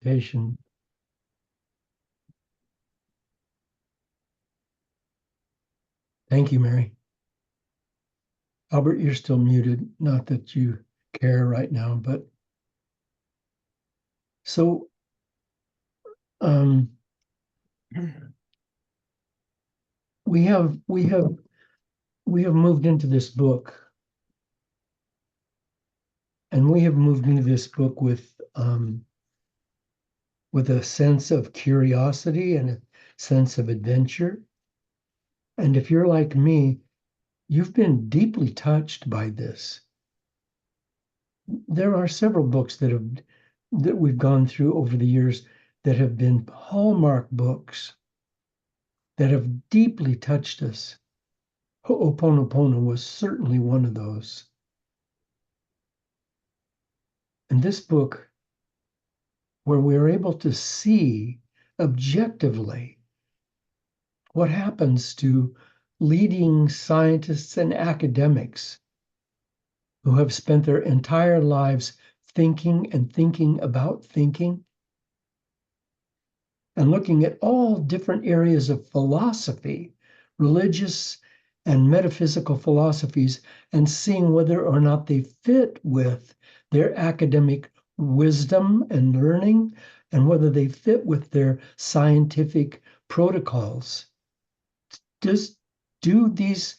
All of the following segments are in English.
participation. Thank you, Mary. Albert, you're still muted. Not that you care right now, but so um, we have moved into this book, and we have moved into this book with a sense of curiosity and a sense of adventure. And if you're like me, you've been deeply touched by this. There are several books that we've gone through over the years that have been hallmark books that have deeply touched us. Ho'oponopono was certainly one of those. And this book, where we're able to see objectively what happens to leading scientists and academics who have spent their entire lives thinking and thinking about thinking, and looking at all different areas of philosophy, religious and metaphysical philosophies, and seeing whether or not they fit with their academic wisdom and learning, and whether they fit with their scientific protocols. Just do these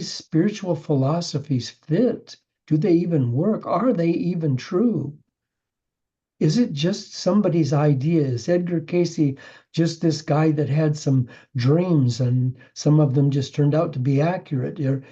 spiritual philosophies fit? Do they even work? Are they even true? Is it just somebody's idea? Is Edgar Cayce just this guy that had some dreams and some of them just turned out to be accurate? Or,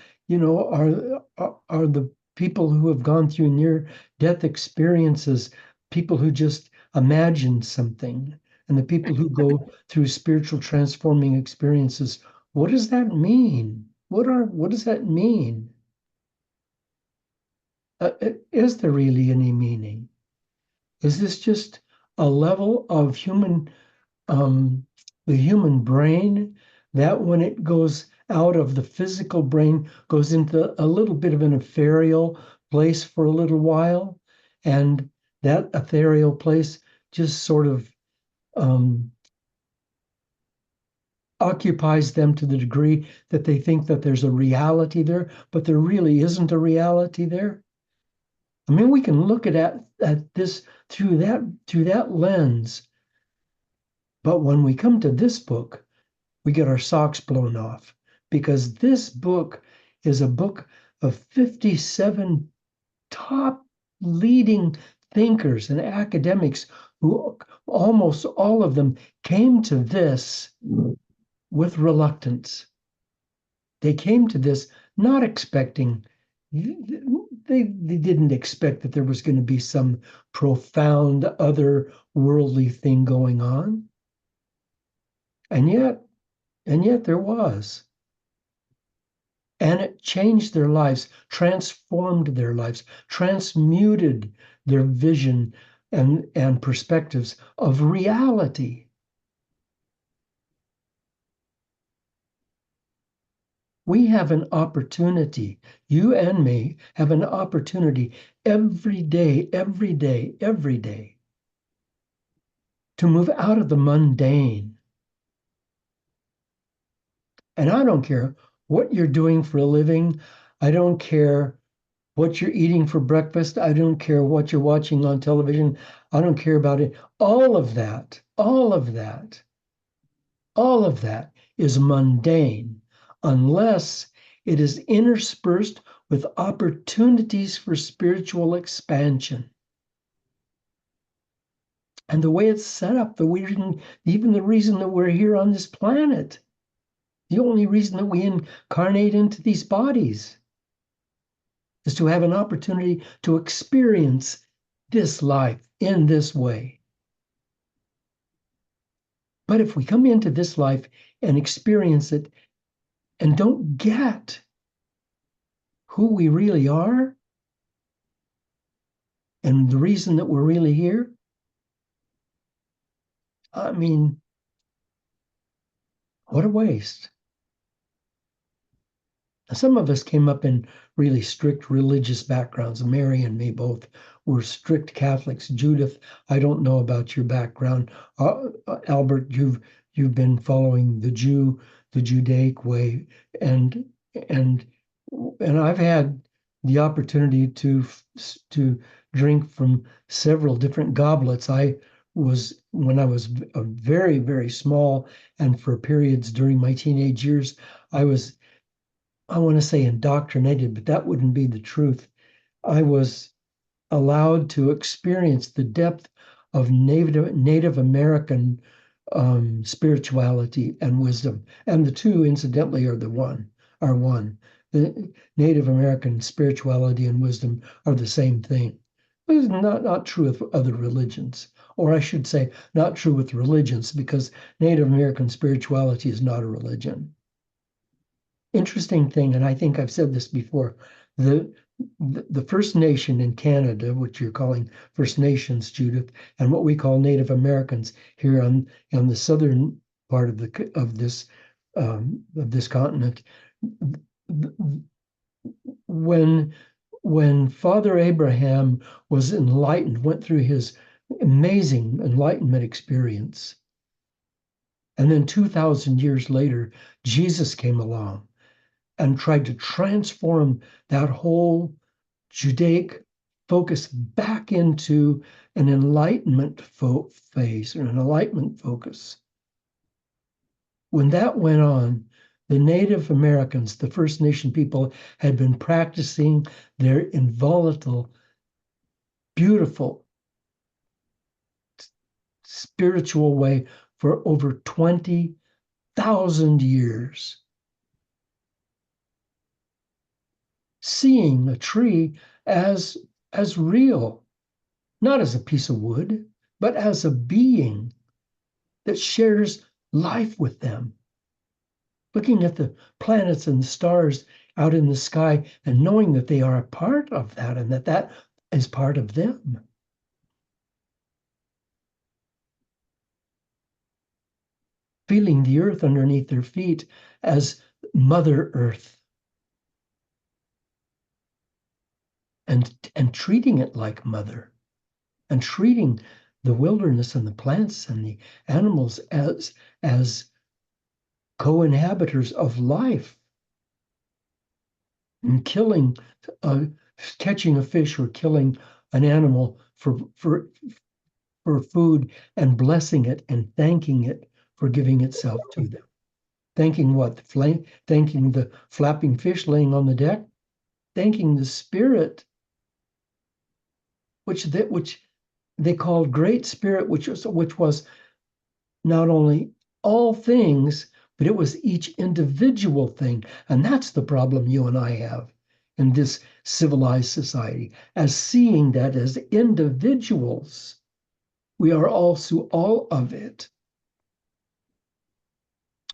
are the people who have gone through near-death experiences people who just imagine something? And the people who go through spiritual transforming experiences, what does that mean? What does that mean? Is there really any meaning? Is this just a level of the human brain that when it goes out of the physical brain, goes into a little bit of an ethereal place for a little while, and that ethereal place just sort of occupies them to the degree that they think that there's a reality there, but there really isn't a reality there? I mean, we can look at this through that lens, but when we come to this book, we get our socks blown off, because this book is a book of 57 top leading thinkers and academics who almost all of them came to this with reluctance. They came to this not expecting, they didn't expect that there was going to be some profound otherworldly thing going on. And yet there was. And it changed their lives, transformed their lives, transmuted their vision and perspectives of reality. We have an opportunity, you and me have an opportunity every day, to move out of the mundane. And I don't care what you're doing for a living. I don't care what you're eating for breakfast. I don't care what you're watching on television. I don't care about it. All of that is mundane unless it is interspersed with opportunities for spiritual expansion. And the way it's set up, even the reason that we're here on this planet, the only reason that we incarnate into these bodies is to have an opportunity to experience this life in this way. But if we come into this life and experience it and don't get who we really are and the reason that we're really here, I mean, what a waste. Some of us came up in really strict religious backgrounds. Mary and me both were strict Catholics. Judith, I don't know about your background. Albert, you've been following the Judaic way, and and and I've had the opportunity to drink from several different goblets. I was when I was a very, very small, and for periods during my teenage years, I was, I want to say, indoctrinated, but that wouldn't be the truth. I was allowed to experience the depth of Native American spirituality and wisdom. And the two, incidentally, are one. The Native American spirituality and wisdom are the same thing. This is not true with other religions. Or I should say, not true with religions, because Native American spirituality is not a religion. Interesting thing, and I think I've said this before, the the First Nation in Canada, which you're calling First Nations, Judith, and what we call Native Americans here on the southern part of this continent, when Father Abraham was enlightened, went through his amazing enlightenment experience, and then 2,000 years later, Jesus came along and tried to transform that whole Judaic focus back into an enlightenment phase or an enlightenment focus. When that went on, the Native Americans, the First Nation people, had been practicing their inviolable, beautiful, spiritual way for over 20,000 years. Seeing a tree as real, not as a piece of wood, but as a being that shares life with them. Looking at the planets and the stars out in the sky and knowing that they are a part of that and that is part of them. Feeling the earth underneath their feet as Mother Earth. And treating it like mother, and treating the wilderness and the plants and the animals as co-inhabitors of life, and catching a fish or killing an animal for food and blessing it and thanking it for giving itself to them. Thanking what? Thanking the flapping fish laying on the deck, thanking the spirit which they called Great Spirit, which was not only all things, but it was each individual thing. And that's the problem you and I have in this civilized society, as seeing that as individuals. We are also all of it.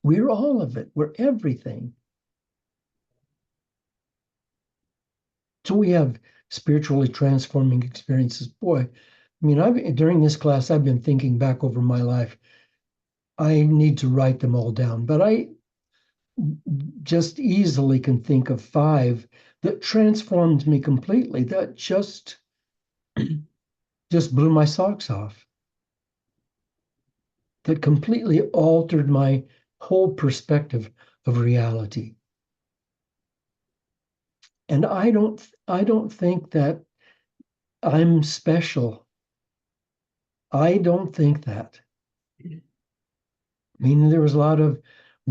We're all of it. We're everything. So we have spiritually transforming experiences. Boy, I mean, during this class, I've been thinking back over my life. I need to write them all down, but I just easily can think of 5 that transformed me completely, that just blew my socks off, that completely altered my whole perspective of reality. And I don't think that I'm special. I don't think that. I mean, there was a lot of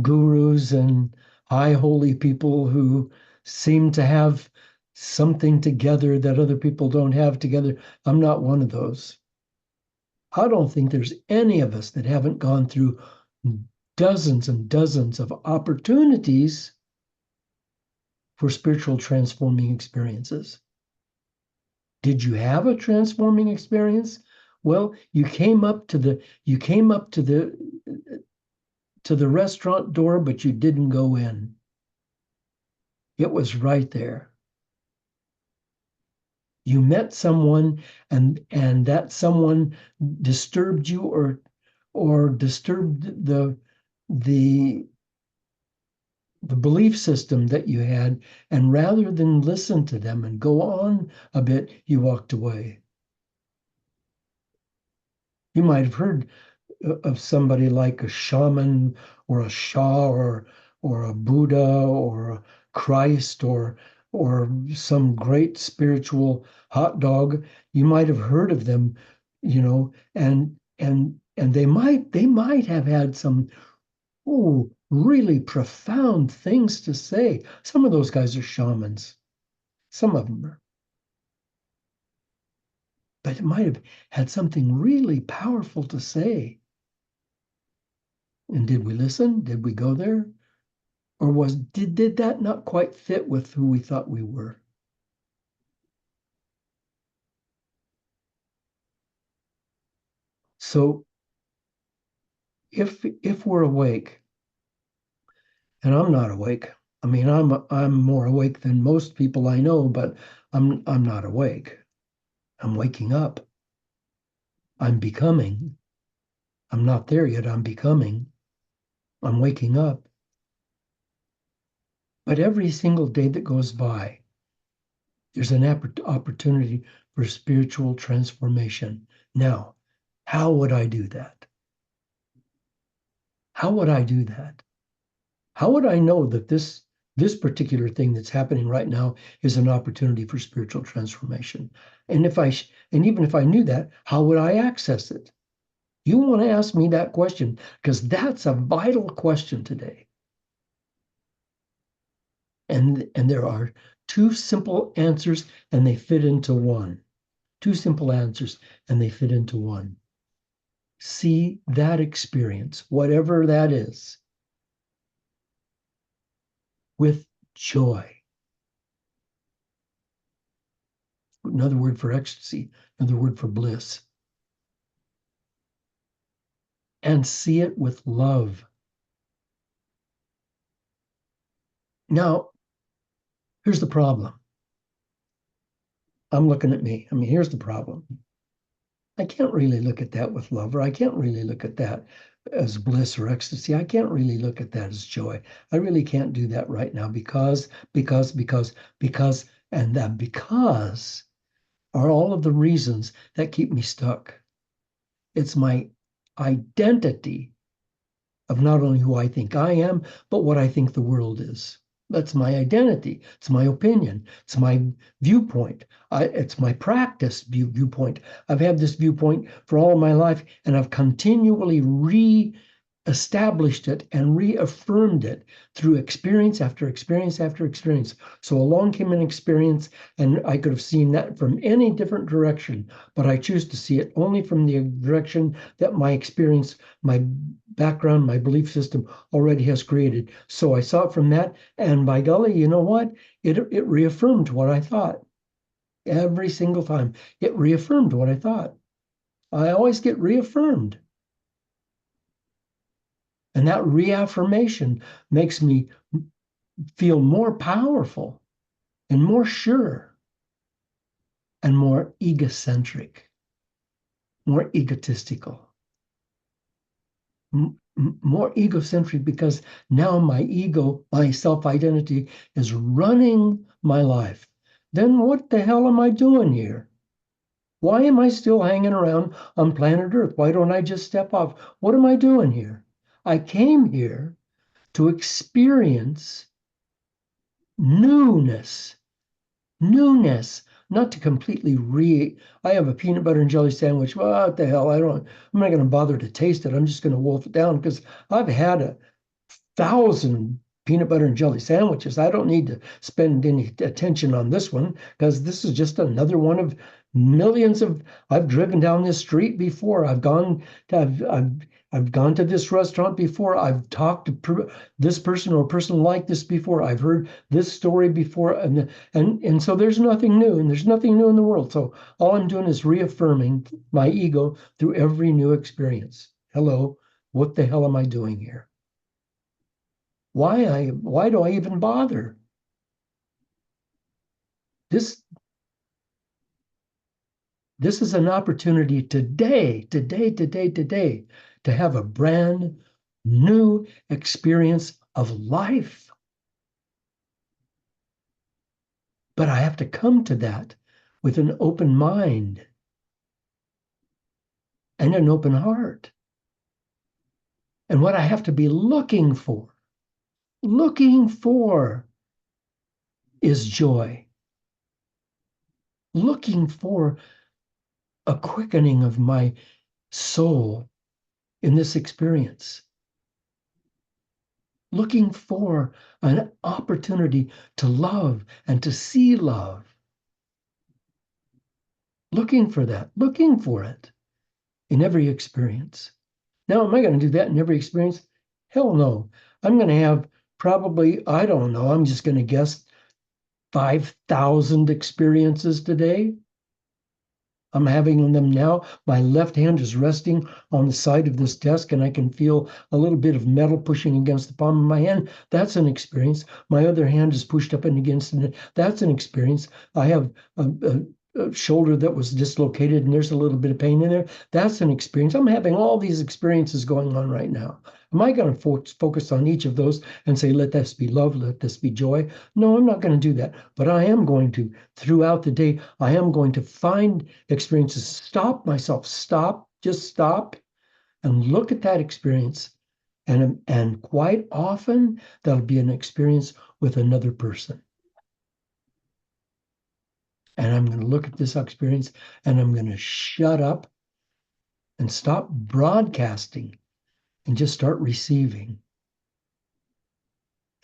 gurus and high holy people who seem to have something together that other people don't have together. I'm not one of those. I don't think there's any of us that haven't gone through dozens and dozens of opportunities for spiritual transforming experiences. Did you have a transforming experience? Well, you came up to the restaurant door, but you didn't go in. It was right there. You met someone, and that someone disturbed you or disturbed the the belief system that you had, and rather than listen to them and go on a bit, you walked away. You might have heard of somebody like a shaman or a Shah or a Buddha or a Christ or some great spiritual hot dog. You might have heard of them, and they might have had some really profound things to say. Some of those guys are shamans. Some of them are. But it might have had something really powerful to say. And did we listen? Did we go there? Or did that not quite fit with who we thought we were? So if we're awake, and I'm not awake, I mean I'm more awake than most people I know, but I'm not awake. I'm waking up. I'm becoming. I'm not there yet. I'm becoming. I'm waking up. But every single day that goes by, there's an opportunity for spiritual transformation. Now, how would I do that? How would I do that? How would I know that this particular thing that's happening right now is an opportunity for spiritual transformation? And and even if I knew that, how would I access it? You want to ask me that question because that's a vital question today. And there are two simple answers and they fit into one. Two simple answers and they fit into one. See that experience, whatever that is, with joy. Another word for ecstasy, another word for bliss. And see it with love. Now, here's the problem. I'm looking at me. I mean, here's the problem. I can't really look at that with love, or I can't really look at that as bliss or ecstasy. I can't really look at that as joy. I really can't do that right now because, and that because are all of the reasons that keep me stuck. It's my identity of not only who I think I am, but what I think the world is. That's my identity. It's my opinion. It's my viewpoint. It's my practice viewpoint. I've had this viewpoint for all of my life, and I've continually established it and reaffirmed it through experience after experience after experience. So along came an experience, and I could have seen that from any different direction, but I choose to see it only from the direction that my experience, my background, my belief system already has created. So I saw it from that, and by golly, you know what? It reaffirmed what I thought. Every single time, it reaffirmed what I thought. I always get reaffirmed. And that reaffirmation makes me feel more powerful and more sure and more egocentric, more egotistical, more egocentric because now my ego, my self-identity is running my life. Then what the hell am I doing here? Why am I still hanging around on planet Earth? Why don't I just step off? What am I doing here? I came here to experience newness, newness, not to completely I have a peanut butter and jelly sandwich. Well, what the hell? I'm not going to bother to taste it. I'm just going to wolf it down because I've had 1,000 peanut butter and jelly sandwiches. I don't need to spend any attention on this one because this is just another one of millions of. I've driven down this street before. I've gone to this restaurant before. I've talked to this person or a person like this before. I've heard this story before, and so there's nothing new, and there's nothing new in the world. So all I'm doing is reaffirming my ego through every new experience. Hello, what the hell am I doing here? Why do I even bother? This this is an opportunity today to have a brand new experience of life. But I have to come to that with an open mind and an open heart. And what I have to be looking for is joy, looking for a quickening of my soul in this experience, looking for an opportunity to love and to see love, looking for that, looking for it in every experience. Now, am I going to do that in every experience? Hell no. I'm going to have probably, I don't know, I'm just going to guess 5,000 experiences today. I'm having them now. My left hand is resting on the side of this desk, and I can feel a little bit of metal pushing against the palm of my hand. That's an experience. My other hand is pushed up and against it. That's an experience. I have a shoulder that was dislocated, and there's a little bit of pain in there. That's an experience. I'm having all these experiences going on right now. Am I going to focus on each of those and say, let this be love, let this be joy? No, I'm not going to do that. But I am going to, throughout the day, I am going to find experiences, stop myself, just stop and look at that experience. And quite often, that'll be an experience with another person. And I'm going to look at this experience and I'm going to shut up and stop broadcasting and just start receiving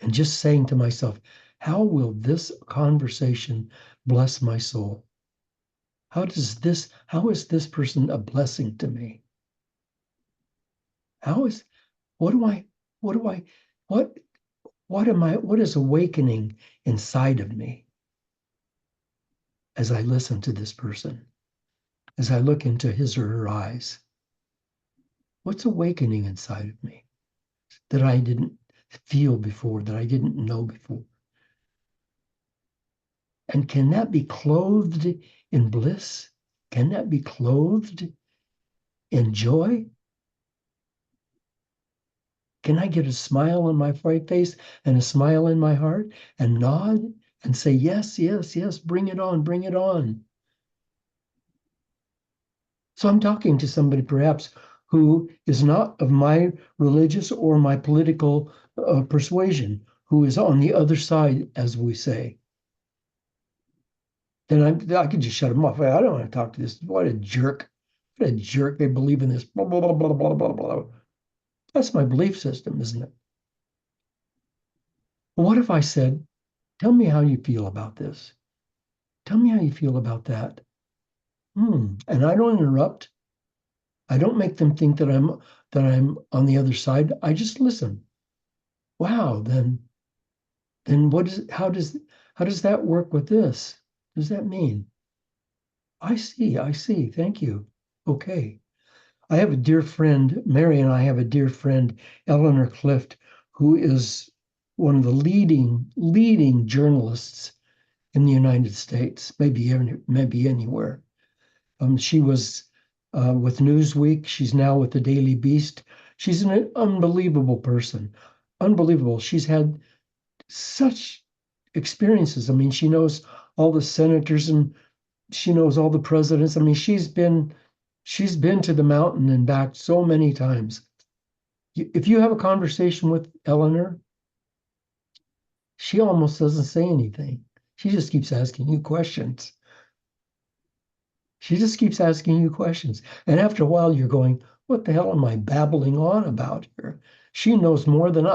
and just saying to myself, how will this conversation bless my soul? How is this person a blessing to me? What do I, what do I, what is awakening inside of me as I listen to this person, as I look into his or her eyes? What's awakening inside of me that I didn't feel before, that I didn't know before? And can that be clothed in bliss? Can that be clothed in joy? Can I get a smile on my face and a smile in my heart and nod and say, yes, yes, yes, bring it on, bring it on? So I'm talking to somebody perhaps who is not of my religious or my political persuasion, who is on the other side, as we say. Then I could just shut them off. I don't want to talk to this. What a jerk. What a jerk. They believe in this. Blah, blah, blah, blah, blah, blah, blah. That's my belief system, isn't it? What if I said, tell me how you feel about this? Tell me how you feel about that. And I don't interrupt. I don't make them think that I'm on the other side. I just listen. Wow, then how does that work with this? What does that mean? I see. Thank you. Okay. I have a dear friend, Mary and I have a dear friend, Eleanor Clift, who is one of the leading journalists in the United States, maybe anywhere. She was with Newsweek. She's now with the Daily Beast. She's an unbelievable person. Unbelievable. She's had such experiences. I mean, she knows all the senators and she knows all the presidents. I mean, she's been to the mountain and back so many times. If you have a conversation with Eleanor, she almost doesn't say anything. She just keeps asking you questions. She just keeps asking you questions. And after a while, you're going, what the hell am I babbling on about here? She knows more than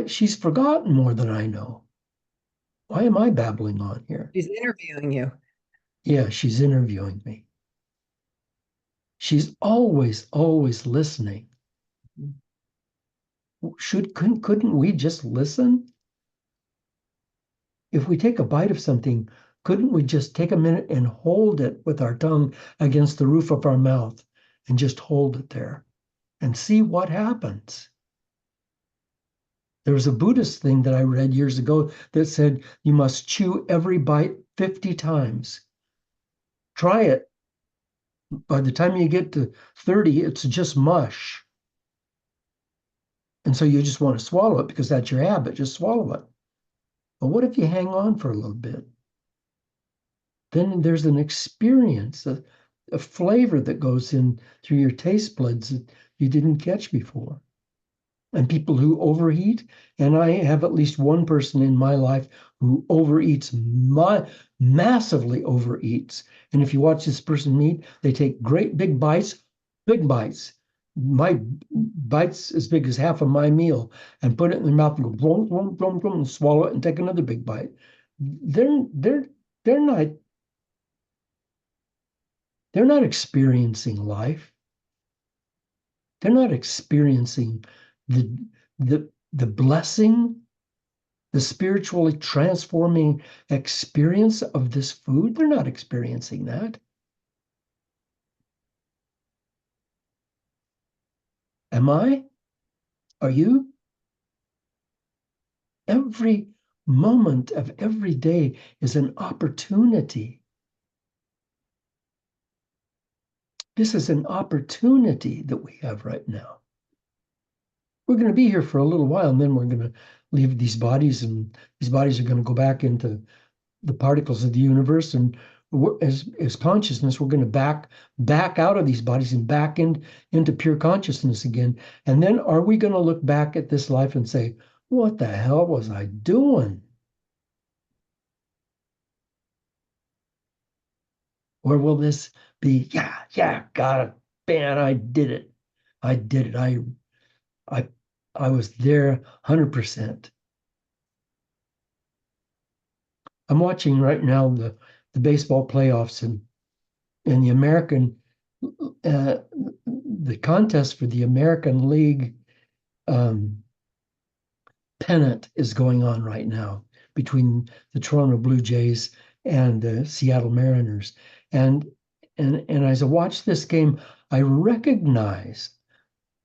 she's forgotten more than I know. Why am I babbling on here? She's interviewing you. Yeah, she's interviewing me. She's always listening. Couldn't we just listen? If we take a bite of something, couldn't we just take a minute and hold it with our tongue against the roof of our mouth and just hold it there and see what happens? There was a Buddhist thing that I read years ago that said you must chew every bite 50 times. Try it. By the time you get to 30, it's just mush. And so you just want to swallow it because that's your habit. Just swallow it. But what if you hang on for a little bit? Then there's an experience, a flavor that goes in through your taste buds that you didn't catch before. And people who overeat, and I have at least one person in my life who overeats, massively overeats. And if you watch this person eat, they take great big bites, big bites, my bites as big as half of my meal, and put it in their mouth and go blum, blum, blum, blum, and swallow it and take another big bite. They're they're they're not they're not experiencing life. They're not experiencing the the blessing, the spiritually transforming experience of this food. They're not experiencing that. Am I? Are you? Every moment of every day is an opportunity. This is an opportunity that we have right now. We're going to be here for a little while, and then we're going to leave these bodies, and these bodies are going to go back into the particles of the universe, and as consciousness, we're going to back out of these bodies and into pure consciousness again. And then are we going to look back at this life and say, what the hell was I doing? Or will this be, yeah, got it, man, I did it. I did it. I I was there 100%. I'm watching right now the baseball playoffs, and uh, the contest for the American League um, pennant is going on right now between the Toronto Blue Jays and the Seattle Mariners. And and as I watch this game, I recognize,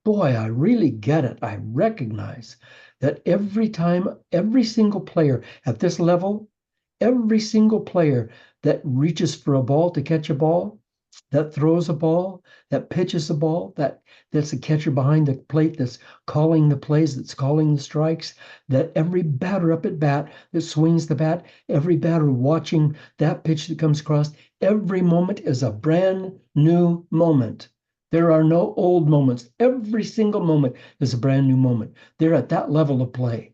boy, I really get it. I recognize that every time, every single player at this level, every single player that reaches for a ball to catch a ball, that throws a ball, that pitches a ball, that's a catcher behind the plate that's calling the plays, that's calling the strikes, that every batter up at bat that swings the bat, every batter watching that pitch that comes across, every moment is a brand new moment. There are no old moments. Every single moment is a brand new moment. They're at that level of play.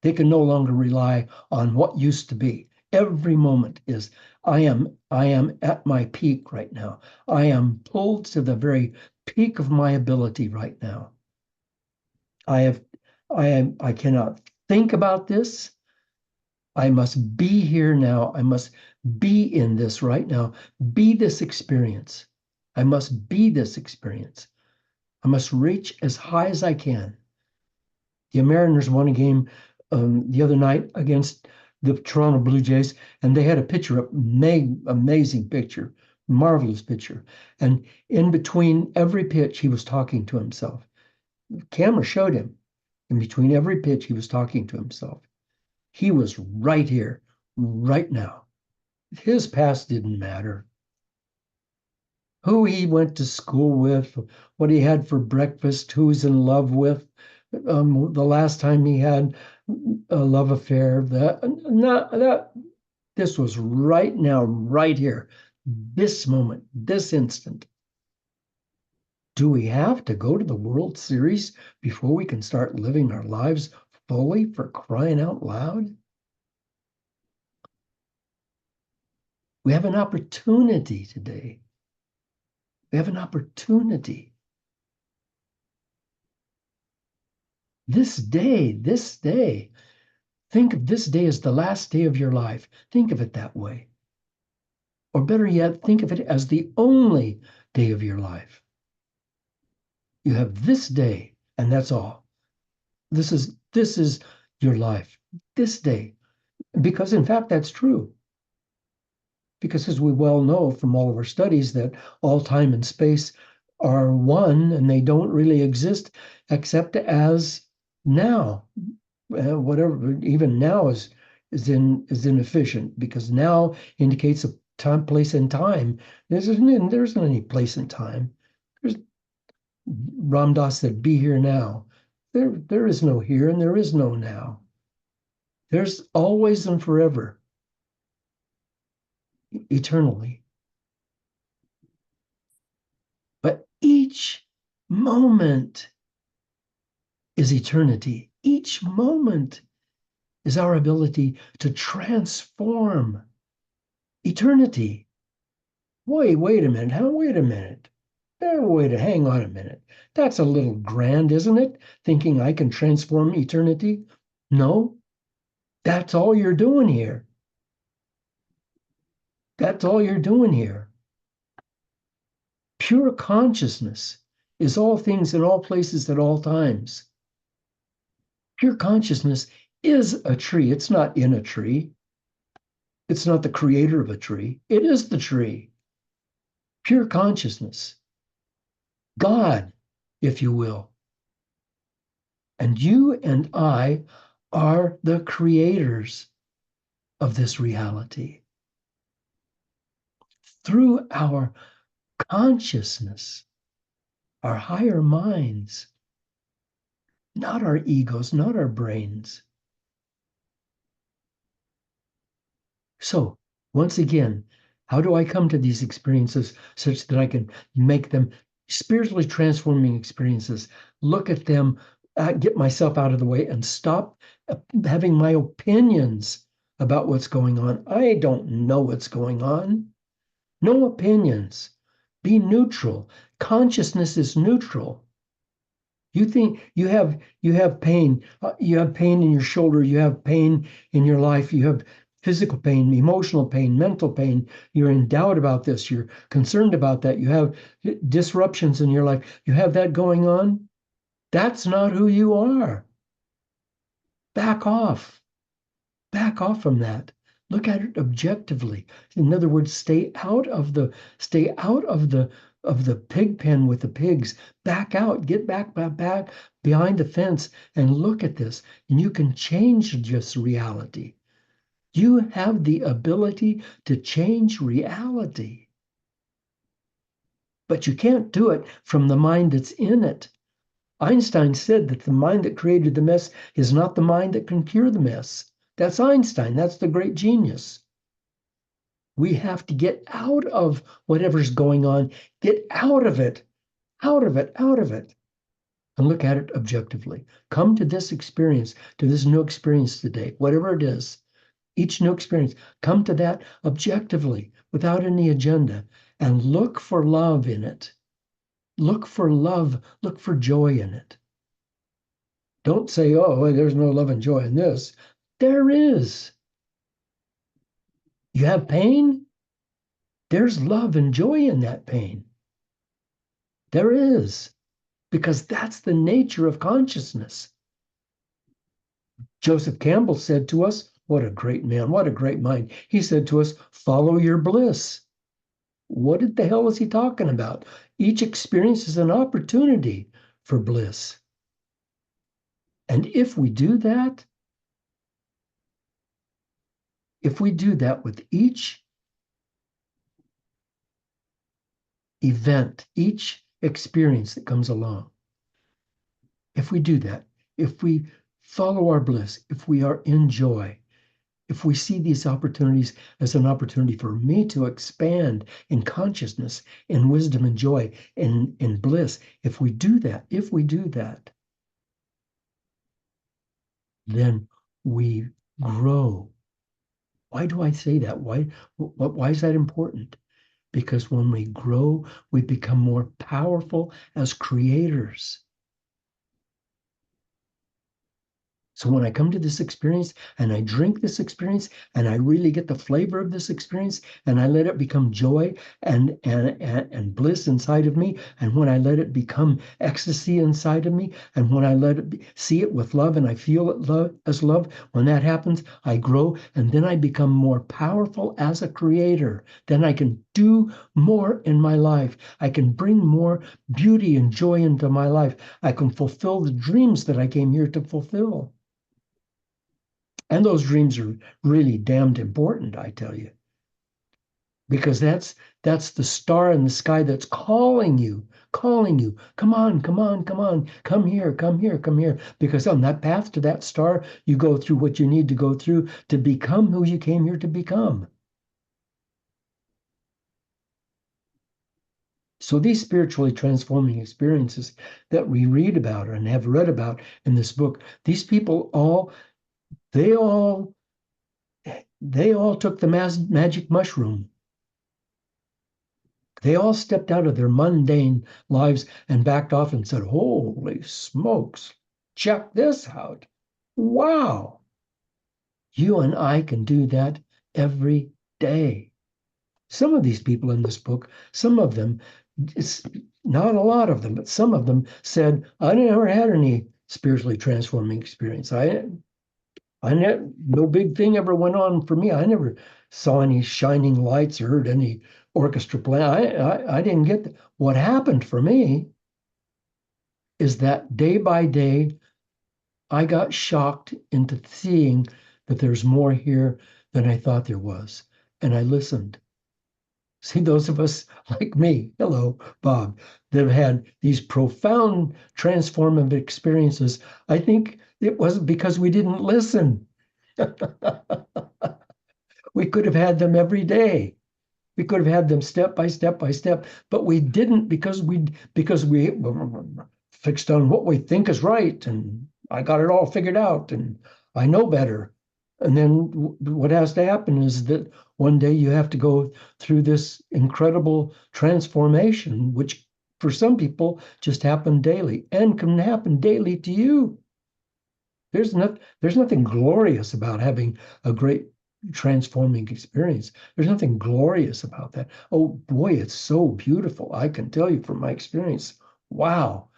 They can no longer rely on what used to be. Every moment is, I am at my peak right now. I am pulled to the very peak of my ability right now. I I cannot think about this. I must be here now. I must be in this right now. Be this experience. I must be this experience. I must reach as high as I can. The Mariners won a game the other night against the Toronto Blue Jays, and they had a pitcher, amazing pitcher, marvelous pitcher. And in between every pitch, he was talking to himself. The camera showed him. In between every pitch, he was talking to himself. He was right here, right now. His past didn't matter. Who he went to school with, what he had for breakfast, who he's in love with, the last time he had a love affair. This was right now, right here, this moment, this instant. Do we have to go to the World Series before we can start living our lives fully, for crying out loud? We have an opportunity today. We have an opportunity. This day, think of this day as the last day of your life. Think of it that way. Or better yet, think of it as the only day of your life. You have this day, and that's all. This is your life, this day. Because in fact, that's true. Because as we well know from all of our studies, that all time and space are one, and they don't really exist except as now. Whatever, even now is inefficient, because now indicates a time, place, and time. There isn't any place and time. There's Ram Dass said, "Be here now." There is no here and there is no now. There's always and forever, eternally. But each moment is eternity. Each moment is our ability to transform eternity. Wait a minute. Wait a minute. Hang on a minute. That's a little grand, isn't it? Thinking I can transform eternity? No, that's all you're doing here. That's all you're doing here. Pure consciousness is all things in all places at all times. Pure consciousness is a tree. It's not in a tree. It's not the creator of a tree. It is the tree. Pure consciousness. God, if you will. And you and I are the creators of this reality. Through our consciousness, our higher minds, not our egos, not our brains. So, once again, how do I come to these experiences such that I can make them spiritually transforming experiences? Look at them, get myself out of the way, and stop having my opinions about what's going on. I don't know what's going on. No opinions. Be neutral. Consciousness is neutral. You think you have pain. You have pain in your shoulder. You have pain in your life. You have physical pain, emotional pain, mental pain. You're in doubt about this. You're concerned about that. You have disruptions in your life. You have that going on. That's not who you are. Back off. Back off from that. Look at it objectively. In other words, stay out of the pig pen with the pigs. Back out, get back behind the fence and look at this. And you can change this reality. You have the ability to change reality. But you can't do it from the mind that's in it. Einstein said that the mind that created the mess is not the mind that can cure the mess. That's Einstein. That's the great genius. We have to get out of whatever's going on, get out of it, out of it, out of it, and look at it objectively. Come to this experience, to this new experience today, whatever it is, each new experience, come to that objectively without any agenda and look for love in it. Look for love, look for joy in it. Don't say, oh, there's no love and joy in this. There is. You have pain? There's love and joy in that pain. There is, because that's the nature of consciousness. Joseph Campbell said to us, what a great man, what a great mind. He said to us, follow your bliss. What the hell is he talking about? Each experience is an opportunity for bliss. And if we do that with each event, each experience that comes along, if we do that, if we follow our bliss, if we are in joy, if we see these opportunities as an opportunity for me to expand in consciousness, in wisdom and joy, in bliss, if we do that, then we grow. Why do I say that? Why is that important? Because when we grow, we become more powerful as creators. So when I come to this experience and I drink this experience and I really get the flavor of this experience and I let it become joy and bliss inside of me, and when I let it become ecstasy inside of me, and when I let it see it with love and I feel it as love, when that happens, I grow and then I become more powerful as a creator. Then I can do more in my life. I can bring more beauty and joy into my life. I can fulfill the dreams that I came here to fulfill. And those dreams are really damned important, I tell you, because that's the star in the sky that's calling you calling you. Come on, come on, come on. Come here, come here, come here. Because on that path to that star, you go through what you need to go through to become who you came here to become. So these spiritually transforming experiences that we read about and have read about in this book, these people they all, they all took the magic mushroom. They all stepped out of their mundane lives and backed off and said, "Holy smokes, check this out. Wow, you and I can do that every day." Some of these people in this book, some of them, it's not a lot of them, but some of them said, "I never had any spiritually transforming experience. No big thing ever went on for me. I never saw any shining lights or heard any orchestra play. I didn't get that." What happened for me is that day by day, I got shocked into seeing that there's more here than I thought there was. And I listened. See, those of us like me, hello, Bob, that have had these profound transformative experiences, I think it wasn't because we didn't listen. We could have had them every day. We could have had them step by step by step, but we didn't because we fixed on what we think is right, and I got it all figured out, and I know better. And then what has to happen is that one day you have to go through this incredible transformation, which for some people just happen daily and can happen daily to you. There's nothing glorious about having a great transforming experience. There's nothing glorious about that. Oh boy, it's so beautiful. I can tell you from my experience. Wow,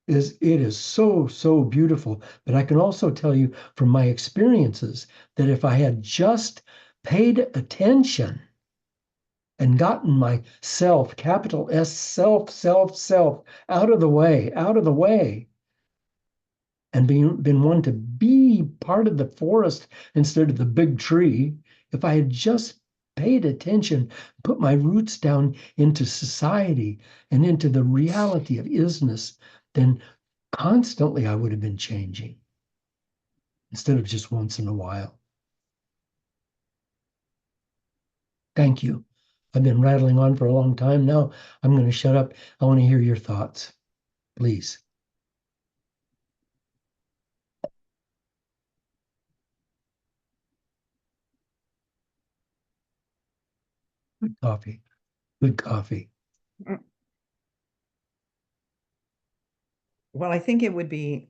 it is so beautiful. But I can also tell you from my experiences that if I had just paid attention and gotten myself, capital S, self, out of the way, and been one to be part of the forest instead of the big tree, if I had just paid attention, put my roots down into society and into the reality of isness, then constantly I would have been changing instead of just once in a while. Thank you. I've been rattling on for a long time now. I'm going to shut up. I want to hear your thoughts, please. Good coffee. Good coffee. Well, I think it would be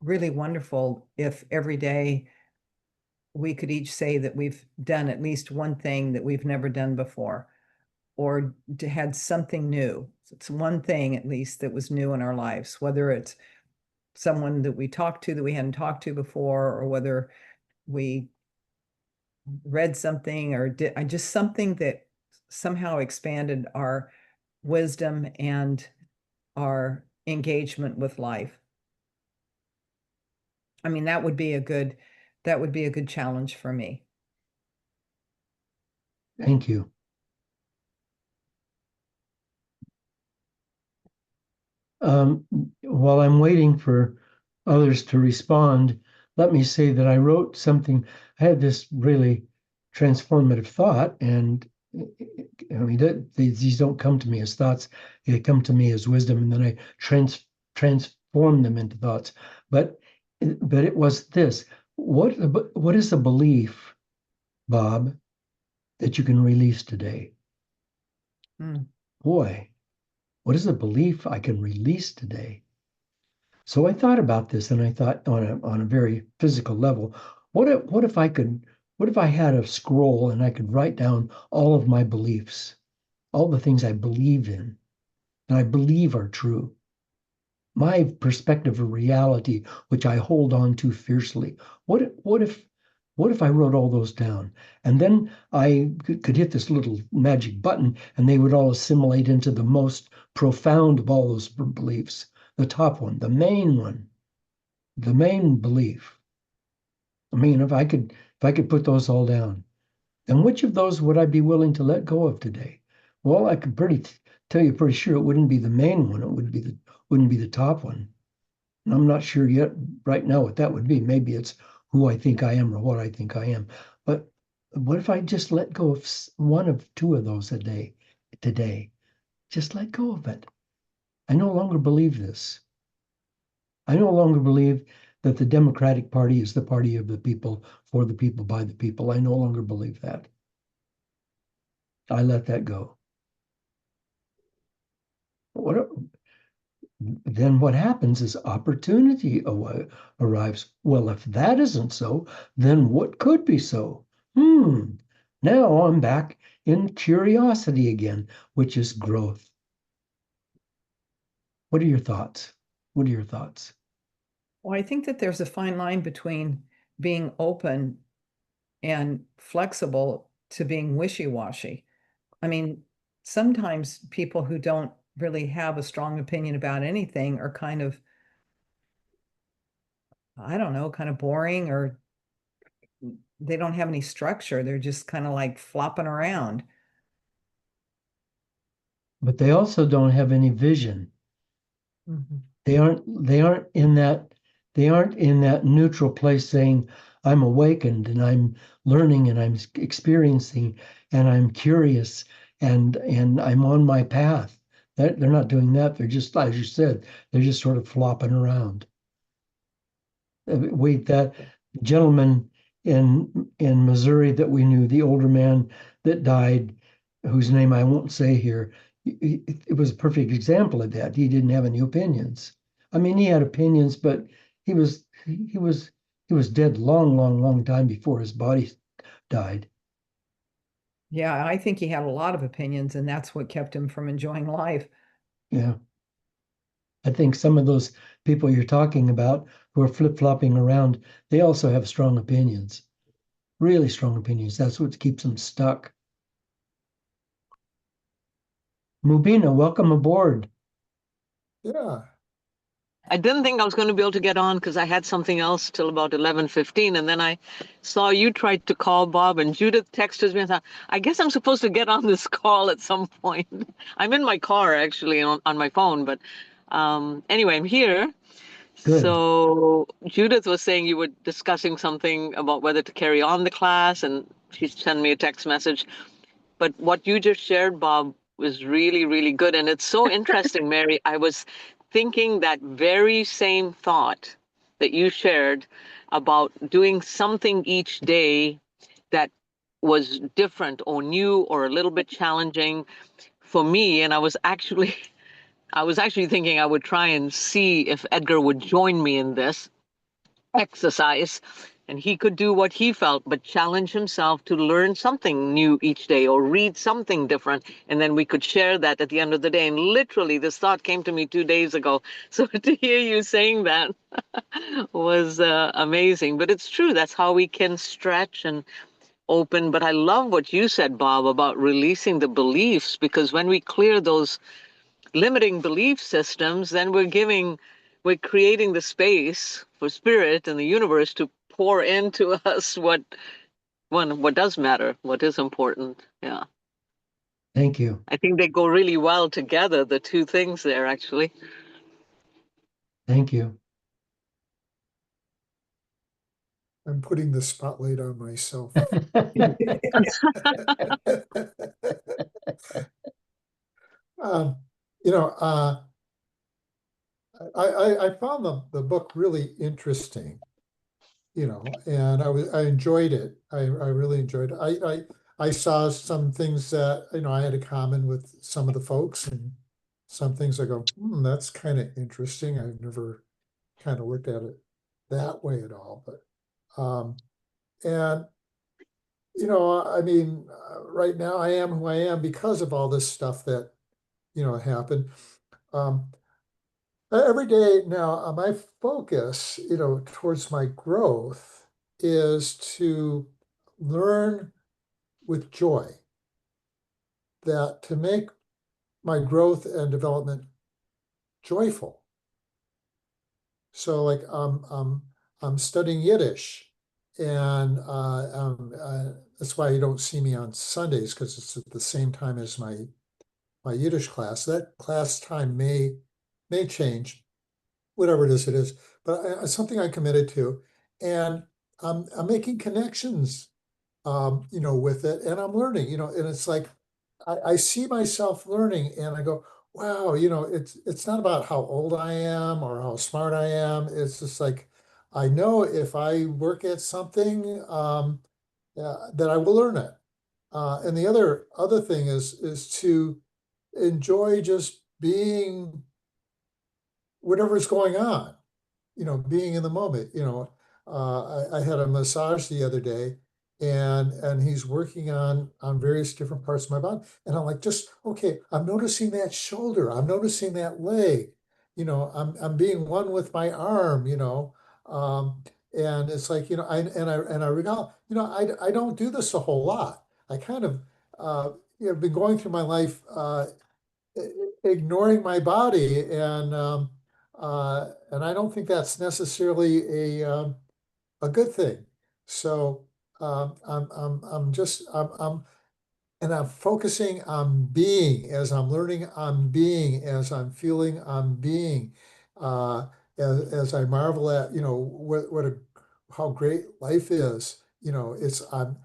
really wonderful if every day we could each say that we've done at least one thing that we've never done before, or had something new. It's one thing at least that was new in our lives, whether it's someone that we talked to that we hadn't talked to before, or whether we read something or did just something that somehow expanded our wisdom and our engagement with life. I mean, that would be a good challenge for me. Thank you. While I'm waiting for others to respond, let me say that I wrote something. I had this really transformative thought, and I mean, these don't come to me as thoughts; they come to me as wisdom, and then I transform them into thoughts. But it was this: what is a belief, Bob, that you can release today? Mm. Boy, what is a belief I can release today? So I thought about this and I thought on a very physical level, what if what if I had a scroll and I could write down all of my beliefs, all the things I believe in, and I believe are true. My perspective of reality, which I hold on to fiercely. What if I wrote all those down? And then I could hit this little magic button and they would all assimilate into the most profound of all those beliefs, the top one, the main belief. I mean, if I could put those all down, then which of those would I be willing to let go of today? Well, I could tell you pretty sure it wouldn't be the main one. It wouldn't be the top one. And I'm not sure yet right now what that would be. Maybe it's who I think I am or what I think I am. But what if I just let go of one of two of those a day today? Just let go of it. I no longer believe this. I no longer believe that the Democratic Party is the party of the people, for the people, by the people. I no longer believe that. I let that go. What then what happens is opportunity arrives. Well, if that isn't so, then what could be so? Now I'm back in curiosity again, which is growth. What are your thoughts? What are your thoughts? Well, I think that there's a fine line between being open and flexible to being wishy-washy. I mean, sometimes people who don't really have a strong opinion about anything are kind of, I don't know, kind of boring, or they don't have any structure. They're just kind of like flopping around. But they also don't have any vision. Mhm. They aren't in that neutral place saying, I'm awakened and I'm learning and I'm experiencing and I'm curious and I'm on my path. They're not doing that. They're just, as you said, they're just sort of flopping around. Wait, that gentleman in Missouri that we knew, the older man that died, whose name I won't say here, it was a perfect example of that. He didn't have any opinions. I mean, he had opinions, but he was dead long, long, long time before his body died. Yeah, I think he had a lot of opinions, and that's what kept him from enjoying life. Yeah. I think some of those people you're talking about who are flip-flopping around, they also have strong opinions, really strong opinions. That's what keeps them stuck. Mubina, welcome aboard. Yeah, I didn't think I was going to be able to get on because I had something else till about 11:15, and then I saw you tried to call Bob, and Judith texted me and thought, I guess I'm supposed to get on this call at some point. I'm in my car actually on my phone, but anyway, I'm here. Good. So Judith was saying you were discussing something about whether to carry on the class, and she sent me a text message. But what you just shared, Bob, was really, really good. And it's so interesting, Mary. I was thinking that very same thought that you shared about doing something each day that was different or new or a little bit challenging for me. And I was actually thinking I would try and see if Edgar would join me in this exercise, and he could do what he felt but challenge himself to learn something new each day or read something different, and then we could share that at the end of the day. And literally this thought came to me 2 days ago, so to hear you saying that was amazing. But it's true, that's how we can stretch and open. But I love what you said, Bob, about releasing the beliefs, because when we clear those limiting belief systems, then we're creating the space for spirit and the universe to pour into us what does matter, what is important. Yeah. Thank you. I think they go really well together, the two things there, actually. Thank you. I'm putting the spotlight on myself. Um, you know, I found the book really interesting, and I enjoyed it. I really enjoyed it. I saw some things that, I had in common with some of the folks, and some things I go, that's kind of interesting. I've never kind of looked at it that way at all. But and I mean, right now I am who I am because of all this stuff that happened. Um, every day now, my focus, towards my growth is to learn with joy, that to make my growth and development joyful. So like I'm studying Yiddish, and that's why you don't see me on Sundays, because it's at the same time as my my Yiddish class. That class time may change, whatever it is, but it's something I committed to, and I'm making connections, with it, and I'm learning, and it's like I see myself learning, and I go, wow, it's not about how old I am or how smart I am. It's just like I know if I work at something, that I will learn it. And the other thing is to enjoy just being whatever's going on, being in the moment. I had a massage the other day, and he's working on various different parts of my body, and I'm like, just okay. I'm noticing that shoulder. I'm noticing that leg. I'm being one with my arm. And it's like, I recall, I don't do this a whole lot. I kind of been going through my life, ignoring my body, and I don't think that's necessarily a good thing. So I'm focusing on being, as I'm learning, on being, as I'm feeling, on being, uh, as I marvel at, how great life is. It's I'm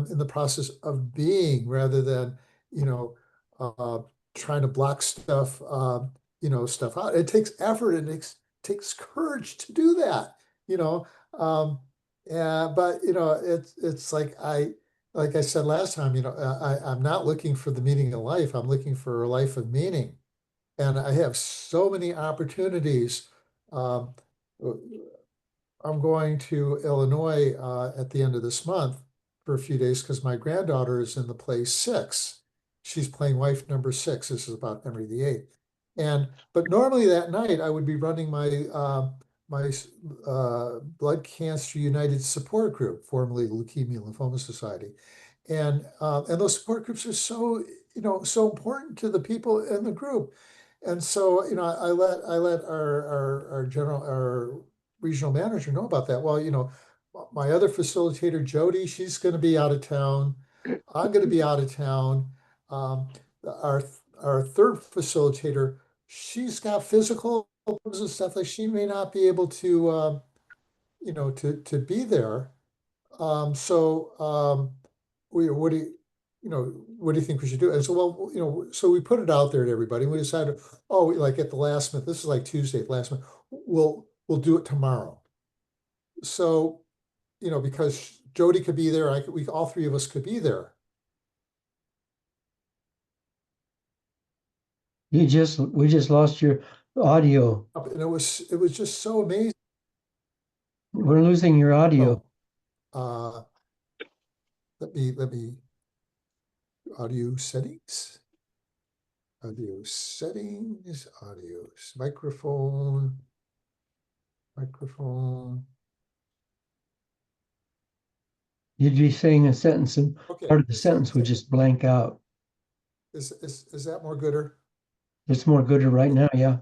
in the process of being rather than, you know, uh, trying to block stuff out. It takes effort and takes courage to do that, you know. Um, yeah, but it's like I said last time, I'm not looking for the meaning of life. I'm looking for a life of meaning. And I have so many opportunities. Um, I'm going to Illinois at the end of this month for a few days because my granddaughter is in the play Six. She's playing wife number six. This is about Henry VIII. But normally that night I would be running my Blood Cancer United support group, formerly Leukemia Lymphoma Society, and those support groups are so important to the people in the group. And so I let our regional manager know about that. Well, my other facilitator, Jody, she's going to be out of town. I'm going to be out of town. Um, our our third facilitator, she's got physical problems and stuff, like she may not be able to to be there. So what do what do you think we should do? And so, well, so we put it out there to everybody. We decided, oh, like at the last minute, this is like Tuesday at the last minute, we'll do it tomorrow. So, because Jody could be there, we all three of us could be there. We just lost your audio. And it was just so amazing. We're losing your audio. Oh, let me audio settings. Audio settings, microphone. You'd be saying a sentence and Okay. part of the sentence would just blank out. Is that more gooder? It's more gooder right now, yeah.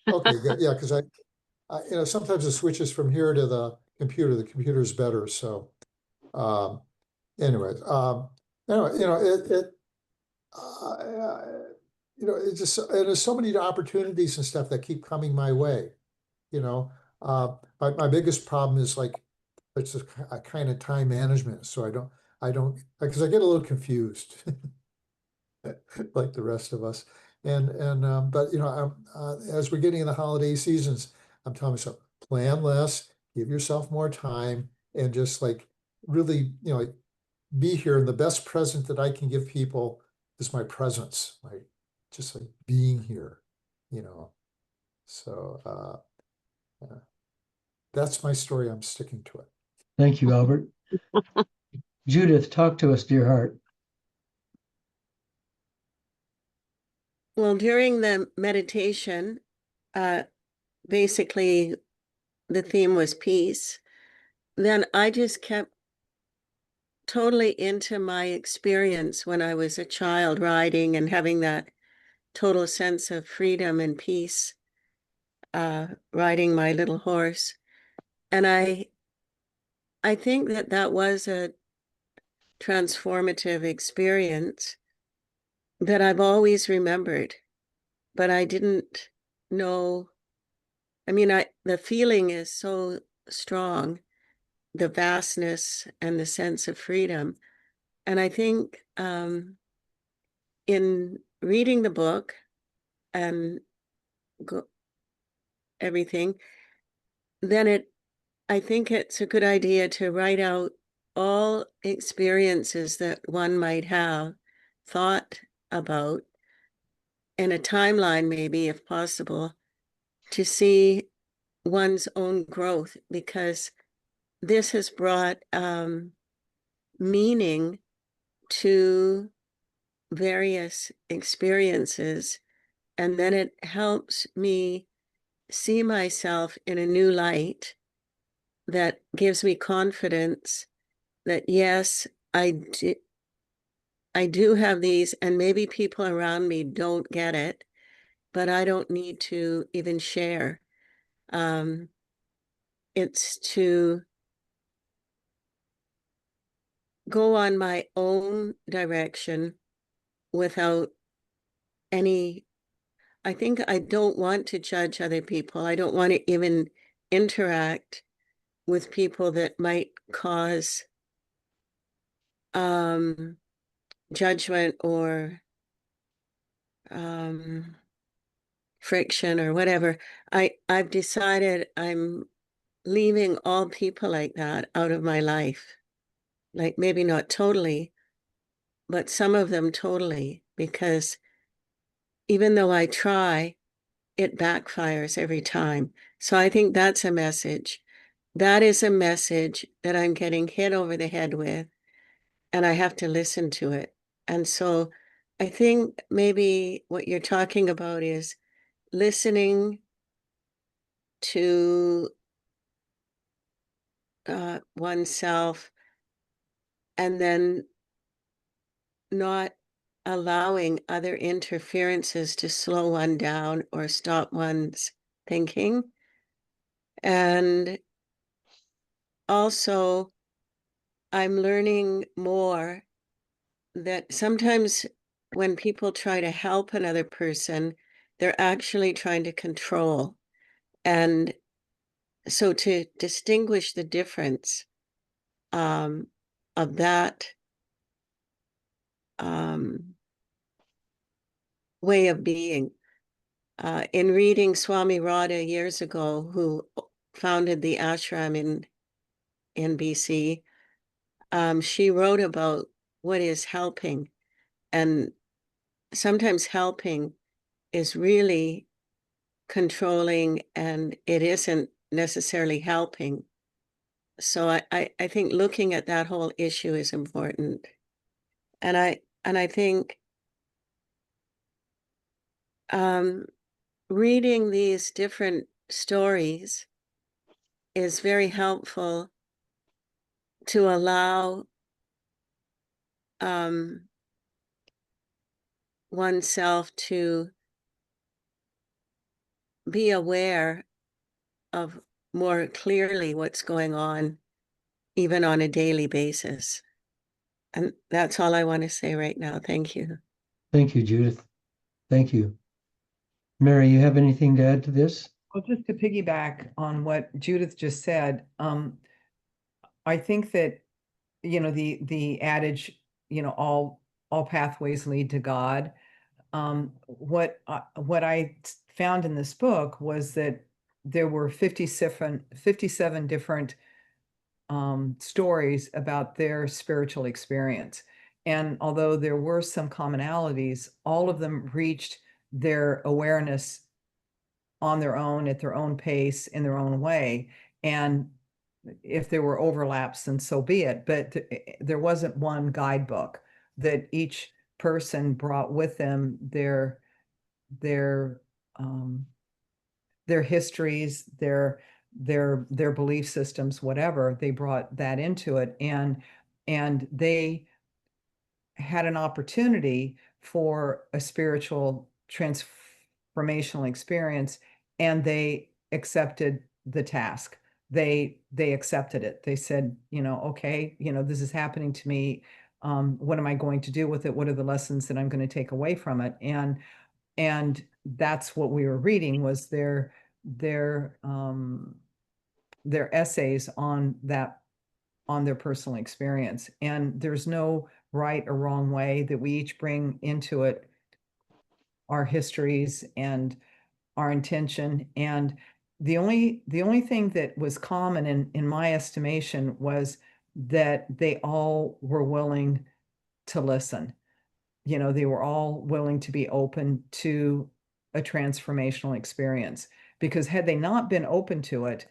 Okay, good. Yeah, because sometimes it switches from here to the computer. The computer's better. So, um, anyways, anyway, uh, it's just, and there's so many opportunities and stuff that keep coming my way. You know, my biggest problem is like it's a kind of time management. So I don't because I get a little confused. Like the rest of us. But as we're getting in the holiday seasons, I'm telling myself, plan less, give yourself more time, and just like really, like be here. And the best present that I can give people is my presence, like just like being here, you know. So yeah. That's my story. I'm sticking to it. Thank you, Albert. Judith, talk to us, dear heart. Well, during the meditation, basically the theme was peace. Then I just kept totally into my experience when I was a child riding and having that total sense of freedom and peace, riding my little horse. And I think that was a transformative experience. that I've always remembered, but I didn't know. I mean, the feeling is so strong, the vastness and the sense of freedom. And I think in reading the book and everything, then I think it's a good idea to write out all experiences that one might have thought about in a timeline, maybe, if possible, to see one's own growth, because this has brought meaning to various experiences. And then it helps me see myself in a new light that gives me confidence that, yes, I do have these, and maybe people around me don't get it, but I don't need to even share. It's to go on my own direction without any. I think I don't want to judge other people. I don't want to even interact with people that might cause judgment or friction or whatever. I've decided I'm leaving all people like that out of my life. Like, maybe not totally, but some of them totally, because even though I try, it backfires every time. So I think that's a message. That is a message that I'm getting hit over the head with, and I have to listen to it. And so I think maybe what you're talking about is listening to oneself, and then not allowing other interferences to slow one down or stop one's thinking. And also, I'm learning more that sometimes when people try to help another person, they're actually trying to control. And so to distinguish the difference of that way of being. In reading Swami Radha years ago, who founded the ashram in BC, she wrote about what is helping. And sometimes helping is really controlling, and it isn't necessarily helping. So I think looking at that whole issue is important. And I think reading these different stories is very helpful to allow oneself to be aware of more clearly what's going on, even on a daily basis. And that's all I want to say right now. Thank you. Thank you, Judith. Thank you. Mary, you have anything to add to this? Well, just to piggyback on what Judith just said, I think that, the adage, all pathways lead to God. What I found in this book was that there were 57 different stories about their spiritual experience. And although there were some commonalities, all of them reached their awareness on their own, at their own pace, in their own way. And if there were overlaps, then so be it. But there wasn't one guidebook, that each person brought with them their histories, their belief systems, whatever. They brought that into it, and they had an opportunity for a spiritual transformational experience, and they accepted the task. They accepted it. They said, okay, this is happening to me. What am I going to do with it? What are the lessons that I'm going to take away from it? And that's what we were reading, was their essays on their personal experience. And there's no right or wrong way, that we each bring into it our histories and our intention. And the only thing that was common in my estimation was that they all were willing to listen. They were all willing to be open to a transformational experience, because had they not been open to it,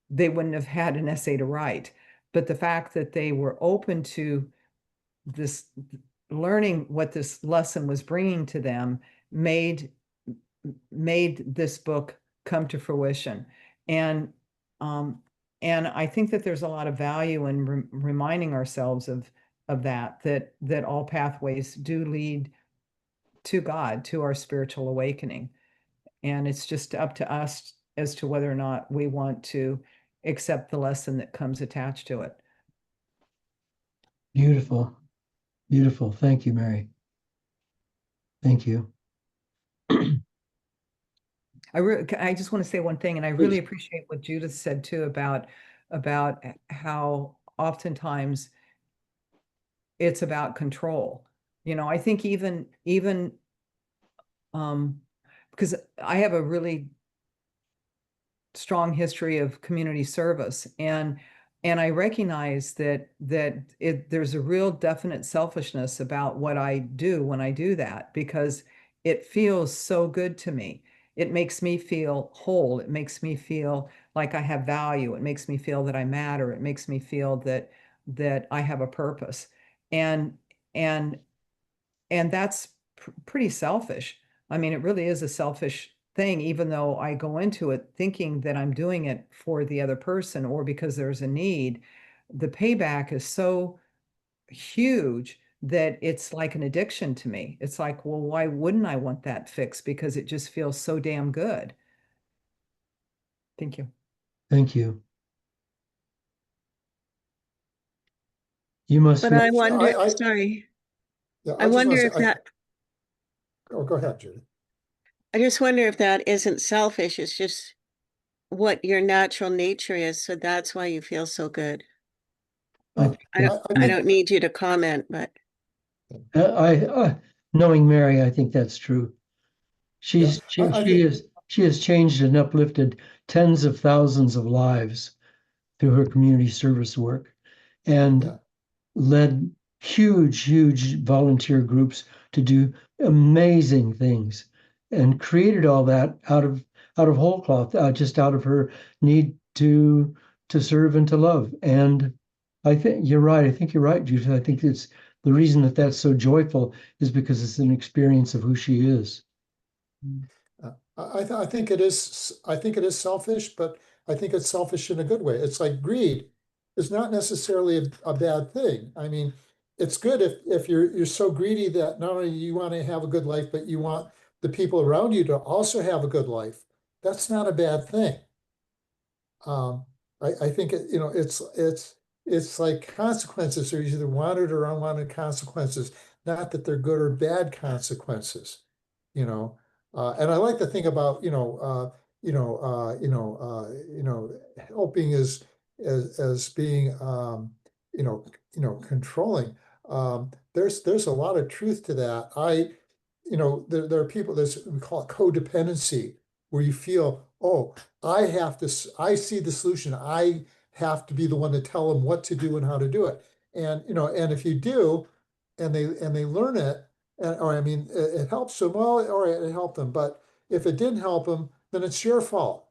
they wouldn't have had an essay to write. But the fact that they were open to this, learning what this lesson was bringing to them, made this book come to fruition. And um, and I think that there's a lot of value in reminding ourselves of that all pathways do lead to God, to our spiritual awakening. And it's just up to us as to whether or not we want to accept the lesson that comes attached to it. Beautiful. Beautiful. Thank you, Mary. Thank you. I just want to say one thing, and I really appreciate what Judith said too about how oftentimes it's about control. I think even because I have a really strong history of community service, and I recognize that there's a real definite selfishness about what I do when I do that, because it feels so good to me. It makes me feel whole. It makes me feel like I have value. It makes me feel that I matter. It makes me feel that I have a purpose. And and and that's pretty selfish. I mean, it really is a selfish thing, even though I go into it thinking that I'm doing it for the other person or because there's a need. The payback is so huge that it's like an addiction to me. It's like, well, why wouldn't I want that fixed? Because it just feels so damn good. Thank you. Thank you. You must But feel I wonder, I sorry, yeah, I I just want wonder to if say, that, go ahead, Judy. I just wonder if that isn't selfish. It's just what your natural nature is. So that's why you feel so good. I Uh, think I that don't, I I think don't need you to comment, but knowing Mary, I think that's true. yeah, I think She has changed and uplifted tens of thousands of lives through her community service work, and yeah. led huge volunteer groups to do amazing things, and created all that out of whole cloth, just out of her need to serve and to love. And I think you're right. I think you're right, Judith. I think it's the reason that that's so joyful is because it's an experience of who she is. I think it is. I think it is selfish, but I think it's selfish in a good way. It's like greed is not necessarily a bad thing. I mean, it's good if you're so greedy that not only you want to have a good life, but you want the people around you to also have a good life. That's not a bad thing. Um, I think it's like consequences are either wanted or unwanted consequences, not that they're good or bad consequences, you know. And I like to think about, helping as being controlling. There's a lot of truth to that. There are people, we call it codependency, where you feel, oh, I see the solution. I have to be the one to tell them what to do and how to do it. And if you do, and they learn it, or I mean, it helps them. Well, all right, it helped them. But if it didn't help them, then it's your fault.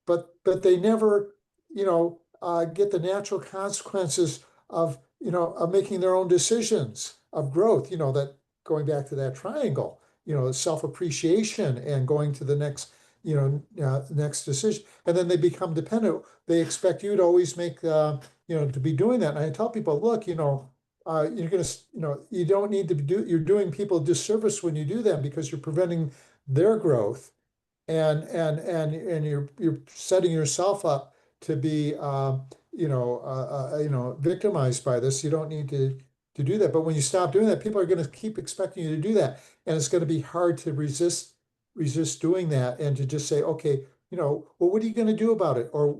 But they never, get the natural consequences of making their own decisions of growth. That going back to that triangle, self-appreciation and going to the next decision, and then they become dependent. They expect you to always make, to be doing that. And I tell people, look, you're gonna, you don't need to you're doing people a disservice when you do that, because you're preventing their growth, and you're setting yourself up to be, victimized by this. You don't need to do that. But when you stop doing that, people are going to keep expecting you to do that. And it's going to be hard to resist doing that and to just say, okay, well, what are you going to do about it? Or,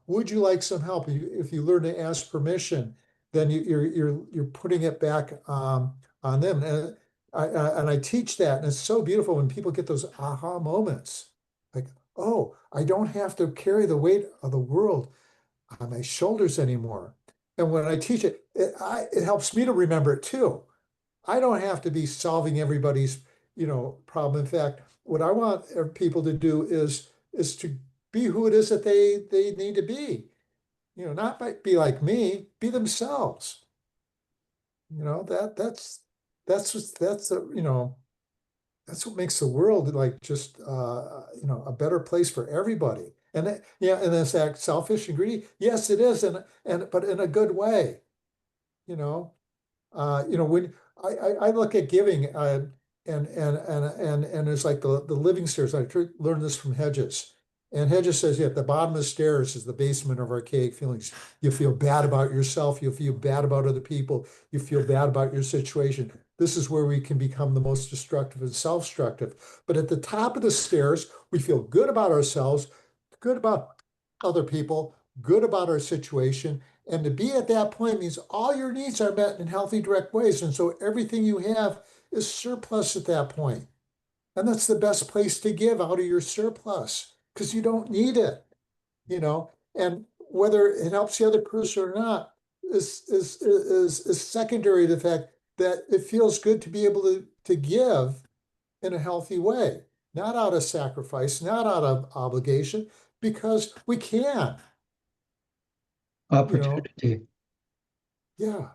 would you like some help? If you learn to ask permission, then you're putting it back on them. And I teach that, and it's so beautiful when people get those aha moments, like, oh, I don't have to carry the weight of the world on my shoulders anymore. And when I teach it, it helps me to remember it too. I don't have to be solving everybody's, problem. In fact, what I want people to do is to be who it is that they need to be. Not be like me, be themselves. That's what makes the world like just a better place for everybody. And and is that selfish and greedy? Yes, it is, and but in a good way. You know, when I look at giving, and there's like the living stairs. I learned this from Hedges, and Hedges says, yeah, at the bottom of the stairs is the basement of archaic feelings. You feel bad about yourself. You feel bad about other people. You feel bad about your situation. This is where we can become the most destructive and self-destructive. But at the top of the stairs, we feel good about ourselves, good about other people, good about our situation. And to be at that point means all your needs are met in healthy, direct ways. And so everything you have is surplus at that point. And that's the best place to give out of your surplus because you don't need it, and whether it helps the other person or not is secondary to the fact that it feels good to be able to give in a healthy way, not out of sacrifice, not out of obligation, because we can, Opportunity. Yeah.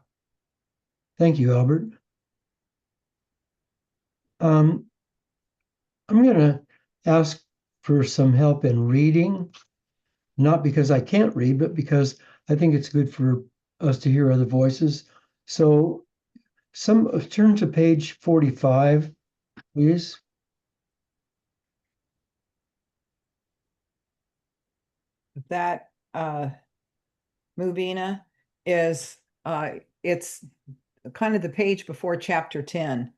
Thank you, Albert. I'm going to ask for some help in reading, not because I can't read, but because I think it's good for us to hear other voices. So turn to page 45, please. That Mubina is it's kind of the page before chapter 10.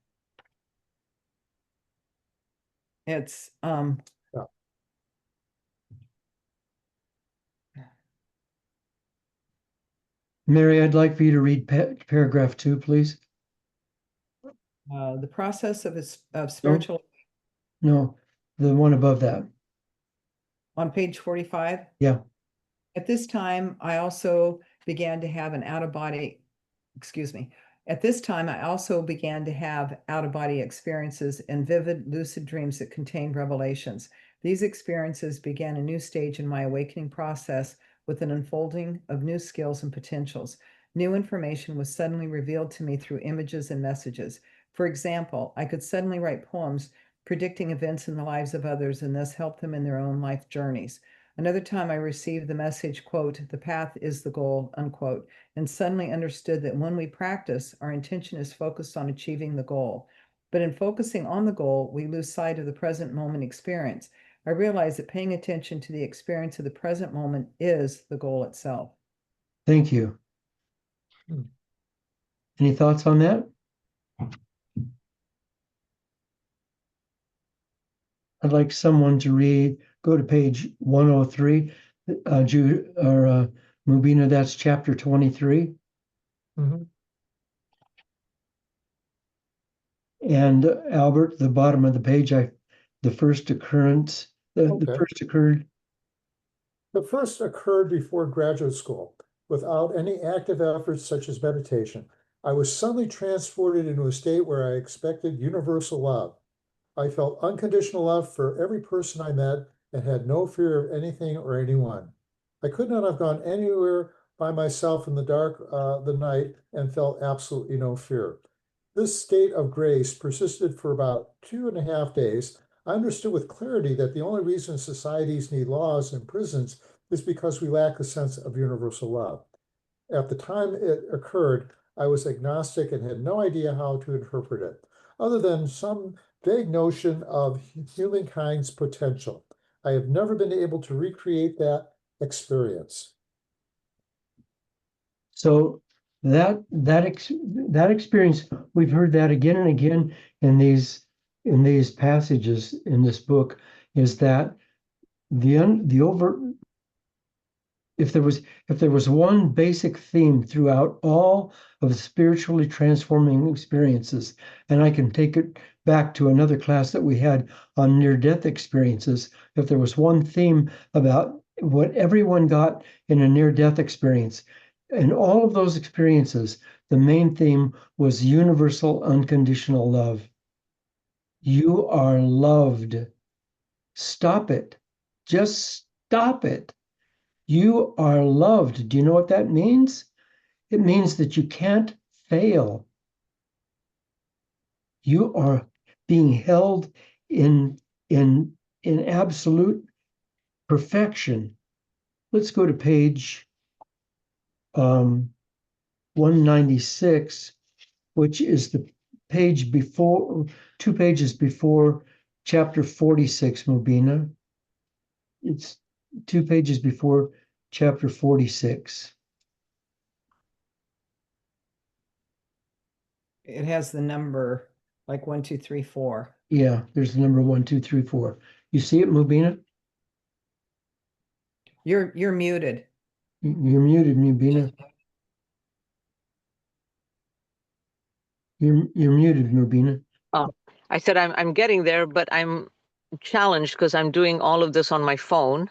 It's Yeah. Mary, I'd like for you to read paragraph 2, please. The process of spiritual No, the one above that. on page 45. Yeah. At this time, I also began to have At this time, I also began to have out-of-body experiences and vivid, lucid dreams that contained revelations. These experiences began a new stage in my awakening process with an unfolding of new skills and potentials. New information was suddenly revealed to me through images and messages. For example, I could suddenly write poems predicting events in the lives of others and thus help them in their own life journeys. Another time I received the message, quote, "The path is the goal," unquote, and suddenly understood that when we practice, our intention is focused on achieving the goal. But in focusing on the goal, we lose sight of the present moment experience. I realized that paying attention to the experience of the present moment is the goal itself. Thank you. Any thoughts on that? I'd like someone to go to page 103, Mubina, that's chapter 23. Mhm. And Albert, the bottom of the page, the first occurrence, the Okay. first occurred. The first occurred before graduate school, without any active efforts such as meditation. I was suddenly transported into a state where I expected universal love. I felt unconditional love for every person I met and had no fear of anything or anyone. I could not have gone anywhere by myself in the dark the night and felt absolutely no fear. This state of grace persisted for about 2.5 days. I understood with clarity that the only reason societies need laws and prisons is because we lack a sense of universal love. At the time it occurred, I was agnostic and had no idea how to interpret it, other than some vague notion of humankind's potential. I have never been able to recreate that experience. So that experience, we've heard that again and again in these passages in this book, is that the over if there was one basic theme throughout all of the spiritually transforming experiences, and I can take it back to another class that we had on near-death experiences, if there was one theme about what everyone got in a near-death experience, in all of those experiences, the main theme was universal unconditional love. You are loved. Stop it. Just stop it. You are loved. Do you know what that means? It means that you can't fail. You are being held in in absolute perfection. Let's go to page 196, which is the page before, 2 pages before chapter 46, Mubina. It's 2 pages before chapter 46. It has the number like 1, 2, 3, 4. Yeah, there's the number 1, 2, 3, 4. You see it, Mubina? You're muted. You're muted, Mubina. You're muted, Mubina. Oh, I said I'm getting there, but I'm challenged because I'm doing all of this on my phone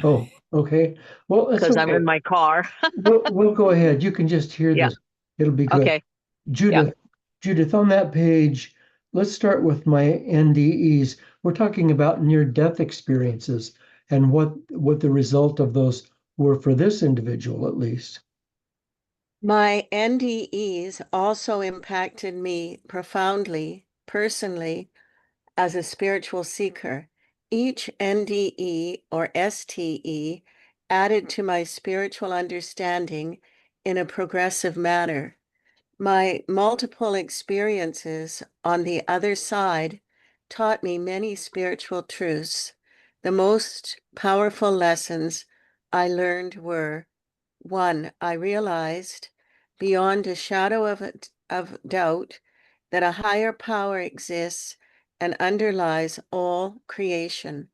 Oh, okay. Well, it's because I'm okay. in my car. We'll go ahead. You can just hear Yeah. this. It'll be good. Okay. Judith, on that page, let's start with my NDEs. We're talking about near-death experiences and what the result of those were for this individual, at least. My NDEs also impacted me profoundly, personally, as a spiritual seeker. Each NDE or STE added to my spiritual understanding in a progressive manner. My multiple experiences on the other side taught me many spiritual truths. The most powerful lessons I learned were: 1, I realized beyond a shadow of doubt that a higher power exists and underlies all creation.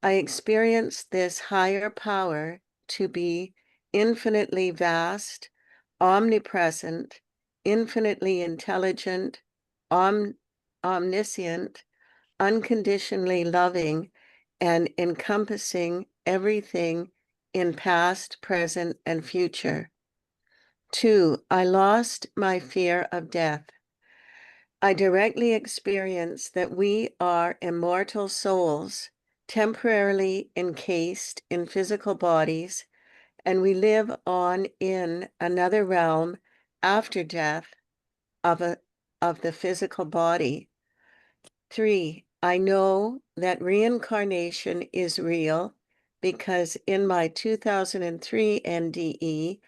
I experienced this higher power to be infinitely vast, omnipresent, infinitely intelligent, omniscient, unconditionally loving, and encompassing everything in past, present, and future. 2, I lost my fear of death. I directly experienced that we are immortal souls, temporarily encased in physical bodies, and we live on in another realm after death of the physical body. 3, I know that reincarnation is real because in my 2003 NDE,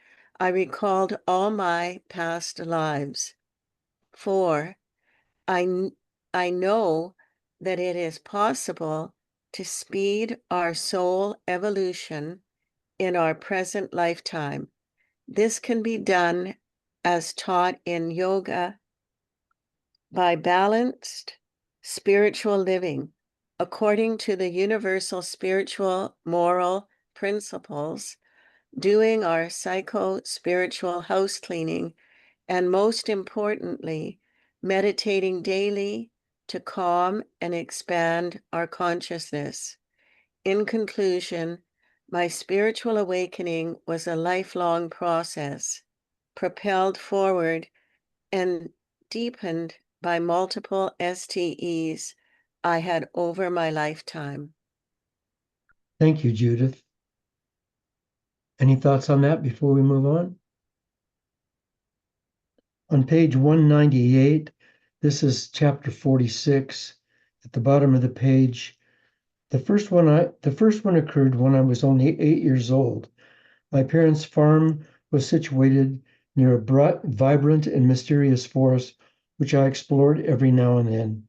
I recalled all my past lives. 4, I know that it is possible to speed our soul evolution in our present lifetime. This can be done as taught in yoga by balanced spiritual living according to the universal spiritual moral principles, doing our psycho-spiritual house cleaning, and most importantly, meditating daily to calm and expand our consciousness. In conclusion, my spiritual awakening was a lifelong process, propelled forward and deepened by multiple STEs I had over my lifetime. Thank you, Judith. Any thoughts on that before we move on? On page 198, this is chapter 46. At the bottom of the page, the first one occurred when I was only 8 years old. My parents' farm was situated near a vibrant and mysterious forest, which I explored every now and then.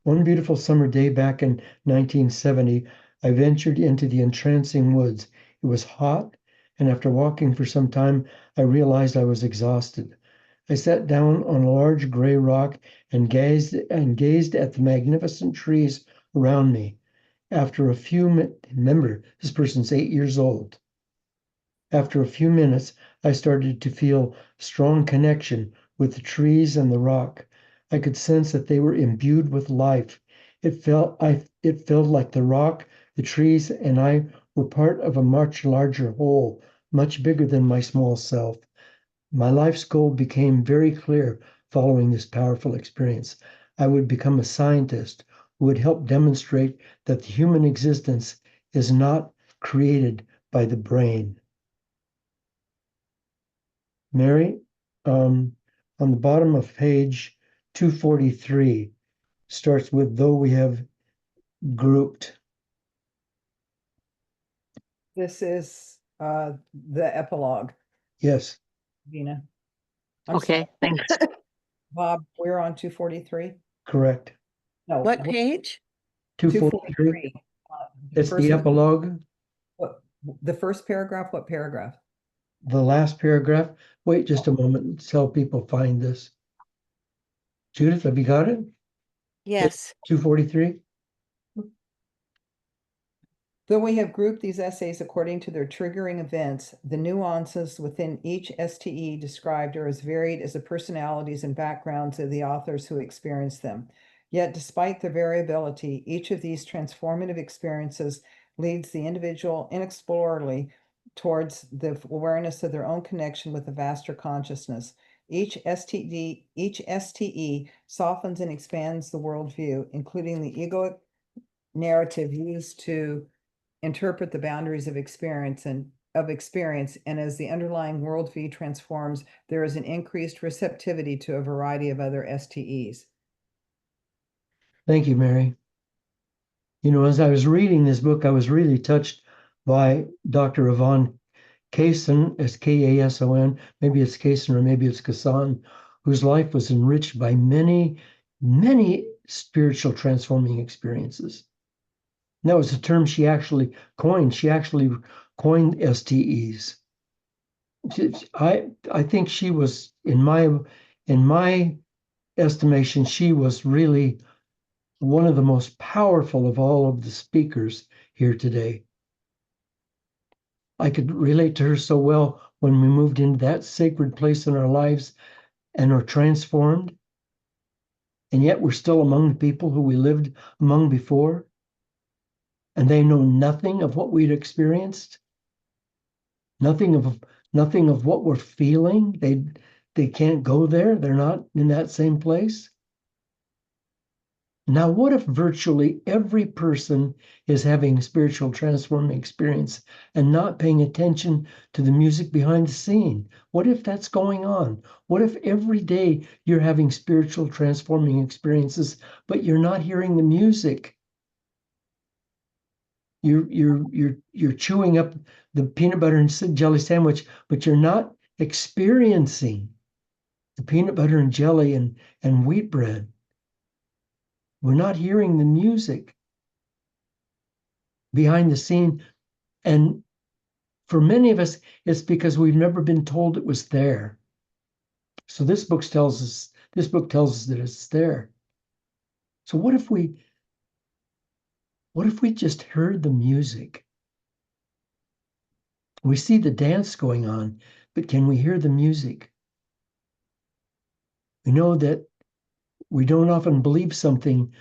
One beautiful summer day back in 1970, I ventured into the entrancing woods. It was hot and after walking for some time, I realized I was exhausted. I sat down on a large gray rock and gazed at the magnificent trees around me. After a few minutes, remember, this person's 8 years old. After a few minutes, I started to feel strong connection with the trees and the rock. I could sense that they were imbued with life. It felt like the rock, the trees, and I were part of a much larger whole, much bigger than my small self. My life's goal became very clear following this powerful experience. I would become a scientist who would help demonstrate that the human existence is not created by the brain. Mary, on the bottom of page 243, starts with though we have grouped. This is the epilogue, Yes, Vina. I'm Okay, sorry, thanks. Bob, we're on 243? correct. No, What we're page? 243. 243. It's First the one- epilogue, What, the first paragraph, what paragraph? the last paragraph. Wait just a moment until people find this. Judith, have you got it? Yes. 243? Though we have grouped these essays according to their triggering events, the nuances within each STE described are as varied as the personalities and backgrounds of the authors who experienced them. Yet, despite the variability, each of these transformative experiences leads the individual inexplorably towards the awareness of their own connection with the vaster consciousness. Each STE softens and expands the worldview, including the egoic narrative used to interpret the boundaries of experience, and as the underlying worldview transforms, there is an increased receptivity to a variety of other STEs. Thank you, Mary. You know, as I was reading this book, I was really touched by Dr. Yvonne Kaysen, as Kason, maybe it's Kaysen or maybe it's Kasan, whose life was enriched by many, many spiritual transforming experiences. And that was a term she actually coined. She actually coined STEs. I think she was, in my estimation, she was really one of the most powerful of all of the speakers here today. I could relate to her so well when we moved into that sacred place in our lives and are transformed. And yet we're still among the people who we lived among before. And they know nothing of what we'd experienced, nothing of what we're feeling. They can't go there. They're not in that same place. Now, what if virtually every person is having a spiritual transforming experience and not paying attention to the music behind the scene? What if that's going on? What if every day you're having spiritual transforming experiences, but you're not hearing the music? You're chewing up the peanut butter and jelly sandwich, but you're not experiencing the peanut butter and jelly and wheat bread. We're not hearing the music behind the scene. And for many of us, it's because we've never been told it was there. So this book tells us that it's there. So what if we just heard the music? We see the dance going on, but can we hear the music? We know that we don't often believe something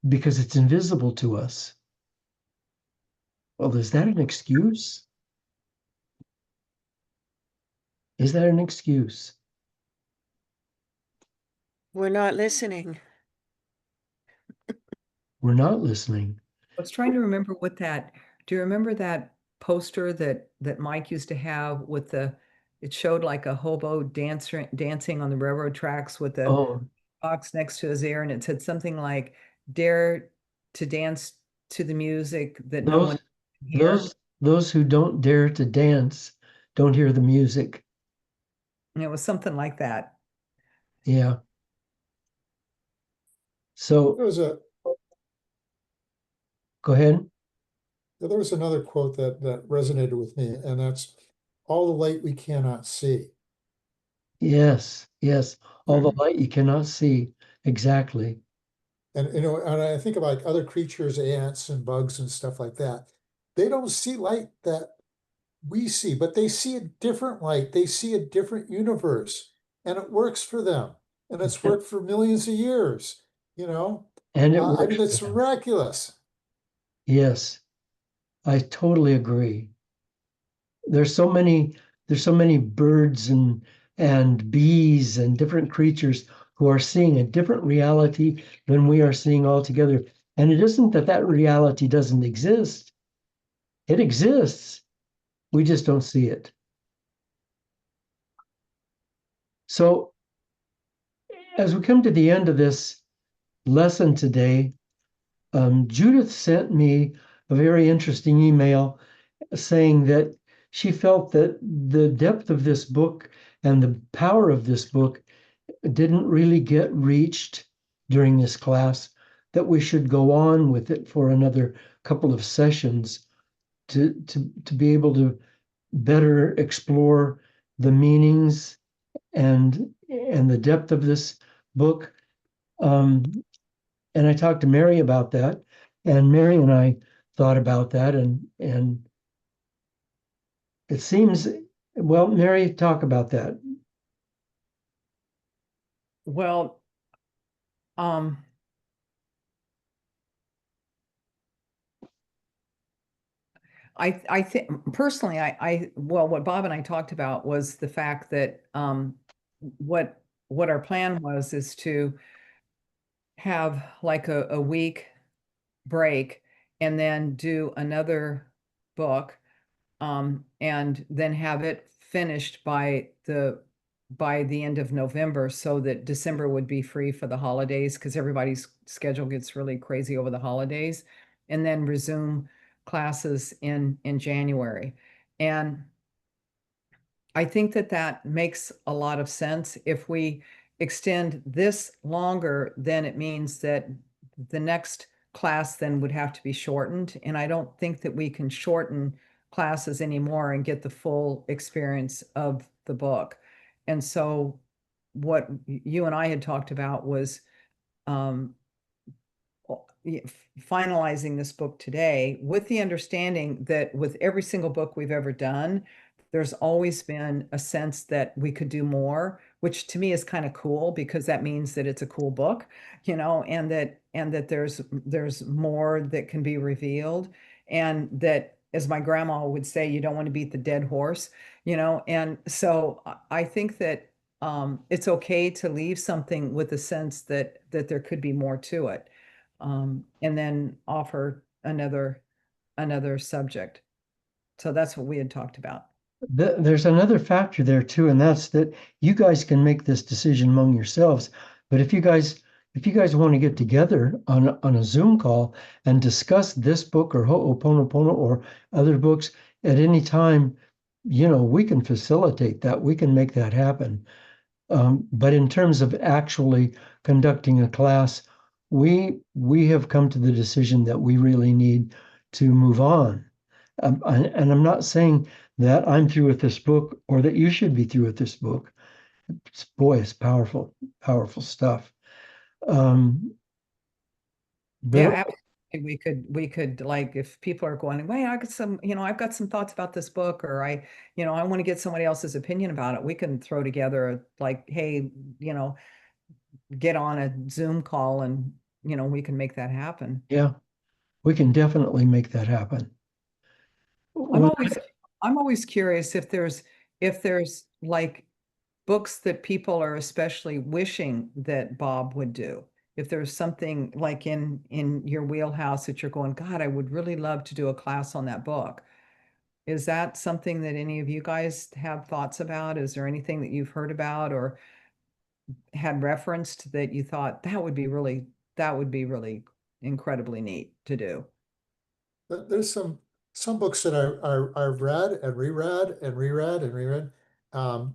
because it's invisible to us. Well, is that an excuse? Is that an excuse? We're not listening. We're not listening. I was trying to remember do you remember that poster that Mike used to have with it showed like a hobo dancing on the railroad tracks with the Oh, box next to his ear, and it said something like, dare to dance to the music that no one can hear. those who don't dare to dance don't hear the music. And it was something like that. Yeah. So There was go ahead. another quote that resonated with me, and that's all the light we cannot see. Yes, yes. All the Mhm. light you cannot see. Exactly. And and I think about like other creatures, ants and bugs and stuff like that. They don't see light that we see, but they see a different light. They see a different universe, and it works for them. And it's And, worked for millions of years, you know? and it I works mean, for it's them. miraculous. Yes, I totally agree. There's so many there's so many birds and bees and different creatures who are seeing a different reality than we are seeing altogether. And it isn't that that reality doesn't exist. It exists. We just don't see it. So as we come to the end of this lesson today, Judith sent me a very interesting email saying that she felt that the depth of this book and the power of this book didn't really get reached during this class, that we should go on with it for another couple of sessions to be able to better explore the meanings and the depth of this book. Um, and I talked to Mary about that, and Mary and I thought about that, and it seems, well, Mary, talk about that. Well, um, I think personally, well, what Bob and I talked about was the fact that what our plan was is to have like a week break and then do another book, and then have it finished by the end of November, so that December would be free for the holidays, because everybody's schedule gets really crazy over the holidays, and then resume classes in January. And I think that that makes a lot of sense. If we extend this longer, then it means that the next class then would have to be shortened. And I don't think that we can shorten classes anymore and get the full experience of the book. And so what you and I had talked about was um, finalizing this book today with the understanding that with every single book we've ever done, there's always been a sense that we could do more, which to me is kind of cool, because that means that it's a cool book, and that there's more that can be revealed, and that, as my grandma would say, you don't want to beat the dead horse, and so I think that it's okay to leave something with a sense that there could be more to it, and then offer another subject. So that's what we had talked about. There's another factor there too, and that's that you guys can make this decision among yourselves. But if you guys want to get together on a Zoom call and discuss this book or Ho'oponopono or other books at any time, we can facilitate that. We can make that happen. But in terms of actually conducting a class, we have come to the decision that we really need to move on. And I'm not saying that I'm through with this book or that you should be through with this book. Boy, it's powerful, powerful stuff. Um, Yeah, but absolutely. We could like, if people are going, wait, I've got some thoughts about this book, or I want to get somebody else's opinion about it. We can throw together like, hey, get on a Zoom call, and we can make that happen. yeah, we can definitely make that happen. I'm Well, always I'm always curious if there's like books that people are especially wishing that Bob would do. If there's something like in your wheelhouse that you're going, God, I would really love to do a class on that book. Is that something that any of you guys have thoughts about? Is there anything that you've heard about or had referenced that you thought that would be really incredibly neat to do? There's some books that I've read and reread and reread and reread. And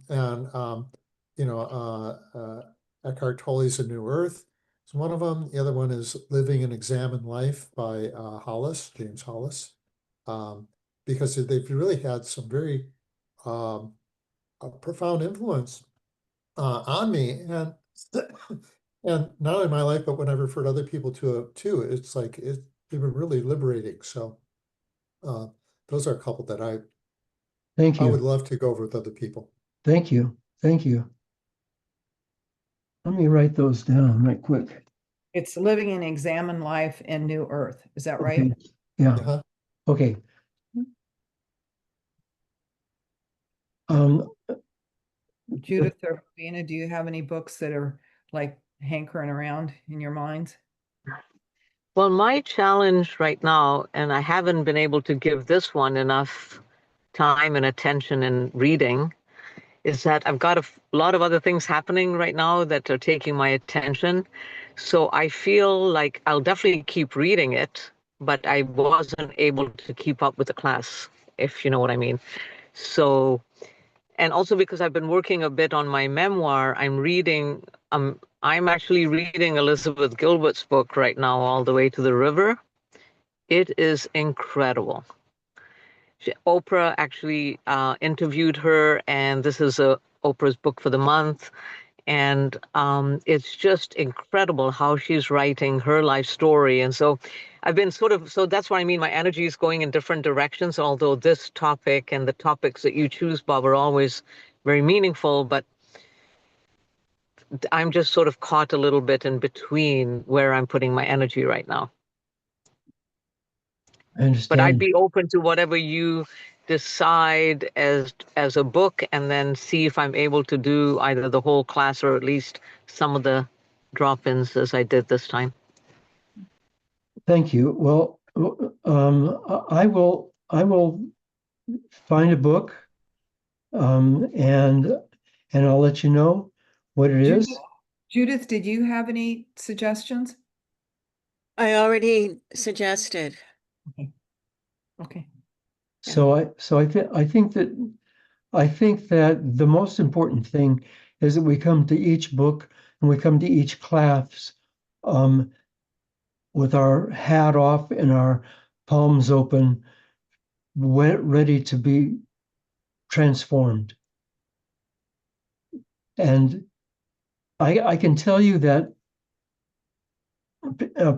Eckhart Tolle's A New Earth is one of them. The other one is Living an Examined Life by James Hollis. Because they've really had some very a profound influence on me, and not only my life, but when I've referred other people to it too, it's like they've been really liberating. So those are a couple that Thank I would you. love to go over with other people. Thank you. Thank you. Let me write those down right quick. It's Living and Examine Life in New Earth. Is that right? Okay. Yeah. Uh-huh. Okay. Um, Judith or Rowena, do you have any books that are like hankering around in your minds? Well, my challenge right now, and I haven't been able to give this one enough time and attention in reading, is that I've got a lot of other things happening right now that are taking my attention. So I feel like I'll definitely keep reading it, but I wasn't able to keep up with the class, if you know what I mean. So, and also because I've been working a bit on my memoir, I'm actually reading Elizabeth Gilbert's book right now, All the Way to the River. It is incredible. Oprah actually interviewed her, and this is Oprah's book for the month. And it's just incredible how she's writing her life story. And so I've been so that's what I mean. My energy is going in different directions, although this topic and the topics that you choose, Bob, are always very meaningful. But I'm just sort of caught a little bit in between where I'm putting my energy right now. I But I'd understand. be open to whatever you decide as a book, and then see if I'm able to do either the whole class or at least some of the drop-ins as I did this time. Thank you. Well, I will find a book, and I'll let you know what it is. Judith, did you have any suggestions? I already suggested. Okay. So I think that the most important thing is that we come to each book and we come to each class um, with our hat off and our palms open, ready to be transformed. And I can tell you that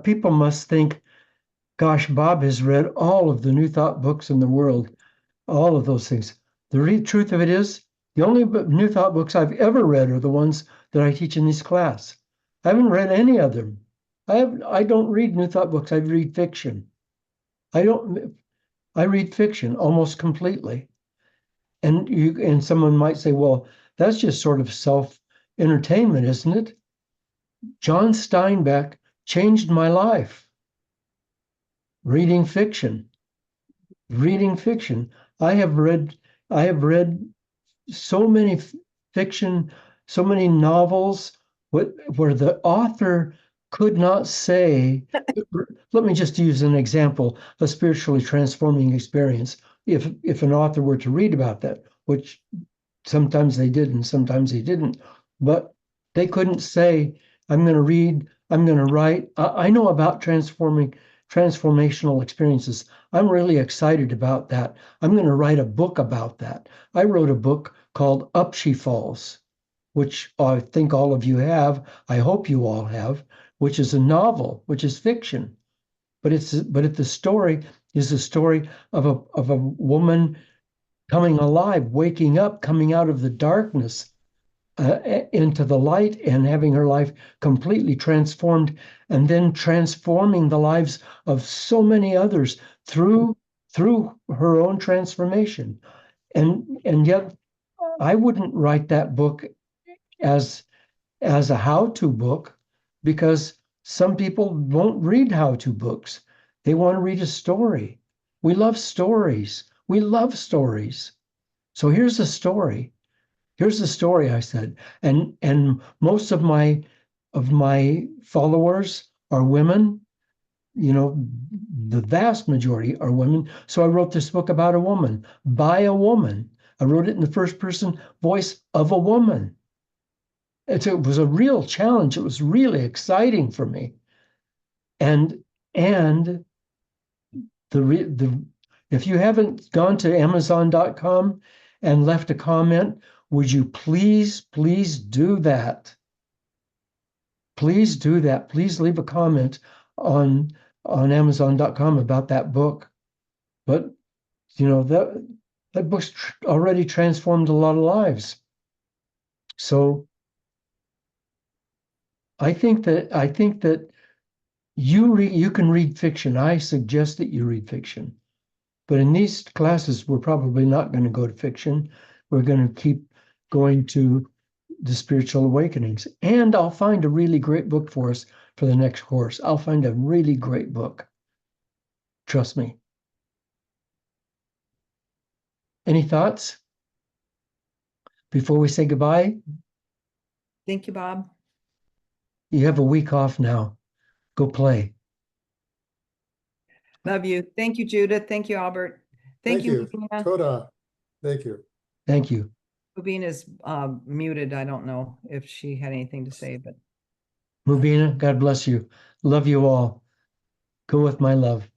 people must think, gosh, Bob has read all of the New Thought books in the world, all of those things. The truth of it is, the only New Thought books I've ever read are the ones that I teach in this class. I haven't read any of them. I don't read New Thought books. I read fiction. I read fiction almost completely. And someone might say, well, that's just sort of self-entertainment, isn't it? John Steinbeck changed my life. Reading fiction. Reading fiction. I have read so many fiction, so many novels where the author could not say, let me just use an example, a spiritually transforming experience. If an author were to read about that, which sometimes they did and sometimes they didn't, but they couldn't say, I'm going to read, I'm going to write. I know about transformational experiences. I'm really excited about that. I'm going to write a book about that. I wrote a book called Up She Falls, which I think all of you have. I hope you all have, which is a novel, which is fiction. But the story is the story of a woman coming alive, waking up, coming out of the darkness into the light and having her life completely transformed, and then transforming the lives of so many others through her own transformation. And yet I wouldn't write that book as a how-to book, because some people won't read how-to books. They want to read a story. We love stories. We love stories. So here's a story. Here's the story, I said. And most of my followers are women. You know, the vast majority are women. So I wrote this book about a woman, by a woman. I wrote it in the first person voice of a woman. It was a real challenge. It was really exciting for me. And the if you haven't gone to Amazon.com and left a comment, would you please do that? Please do that. Please leave a comment on Amazon.com about that book. But you know, that book's already transformed a lot of lives. So I think that you can read fiction. I suggest that you read fiction. But in these classes, we're probably not going to go to fiction. We're going to keep going to the spiritual awakenings. And I'll find a really great book for us for the next course. I'll find a really great book. Trust me. Any thoughts before we say goodbye? Thank you, Bob. You have a week off now. Go play. Love you. Thank you, Judith. Thank you, Albert. Thank you, Mubina. Toda. Thank you. Thank you. Mubina is muted. I don't know if she had anything to say, but Mubina, God bless you. Love you all. Go with my love.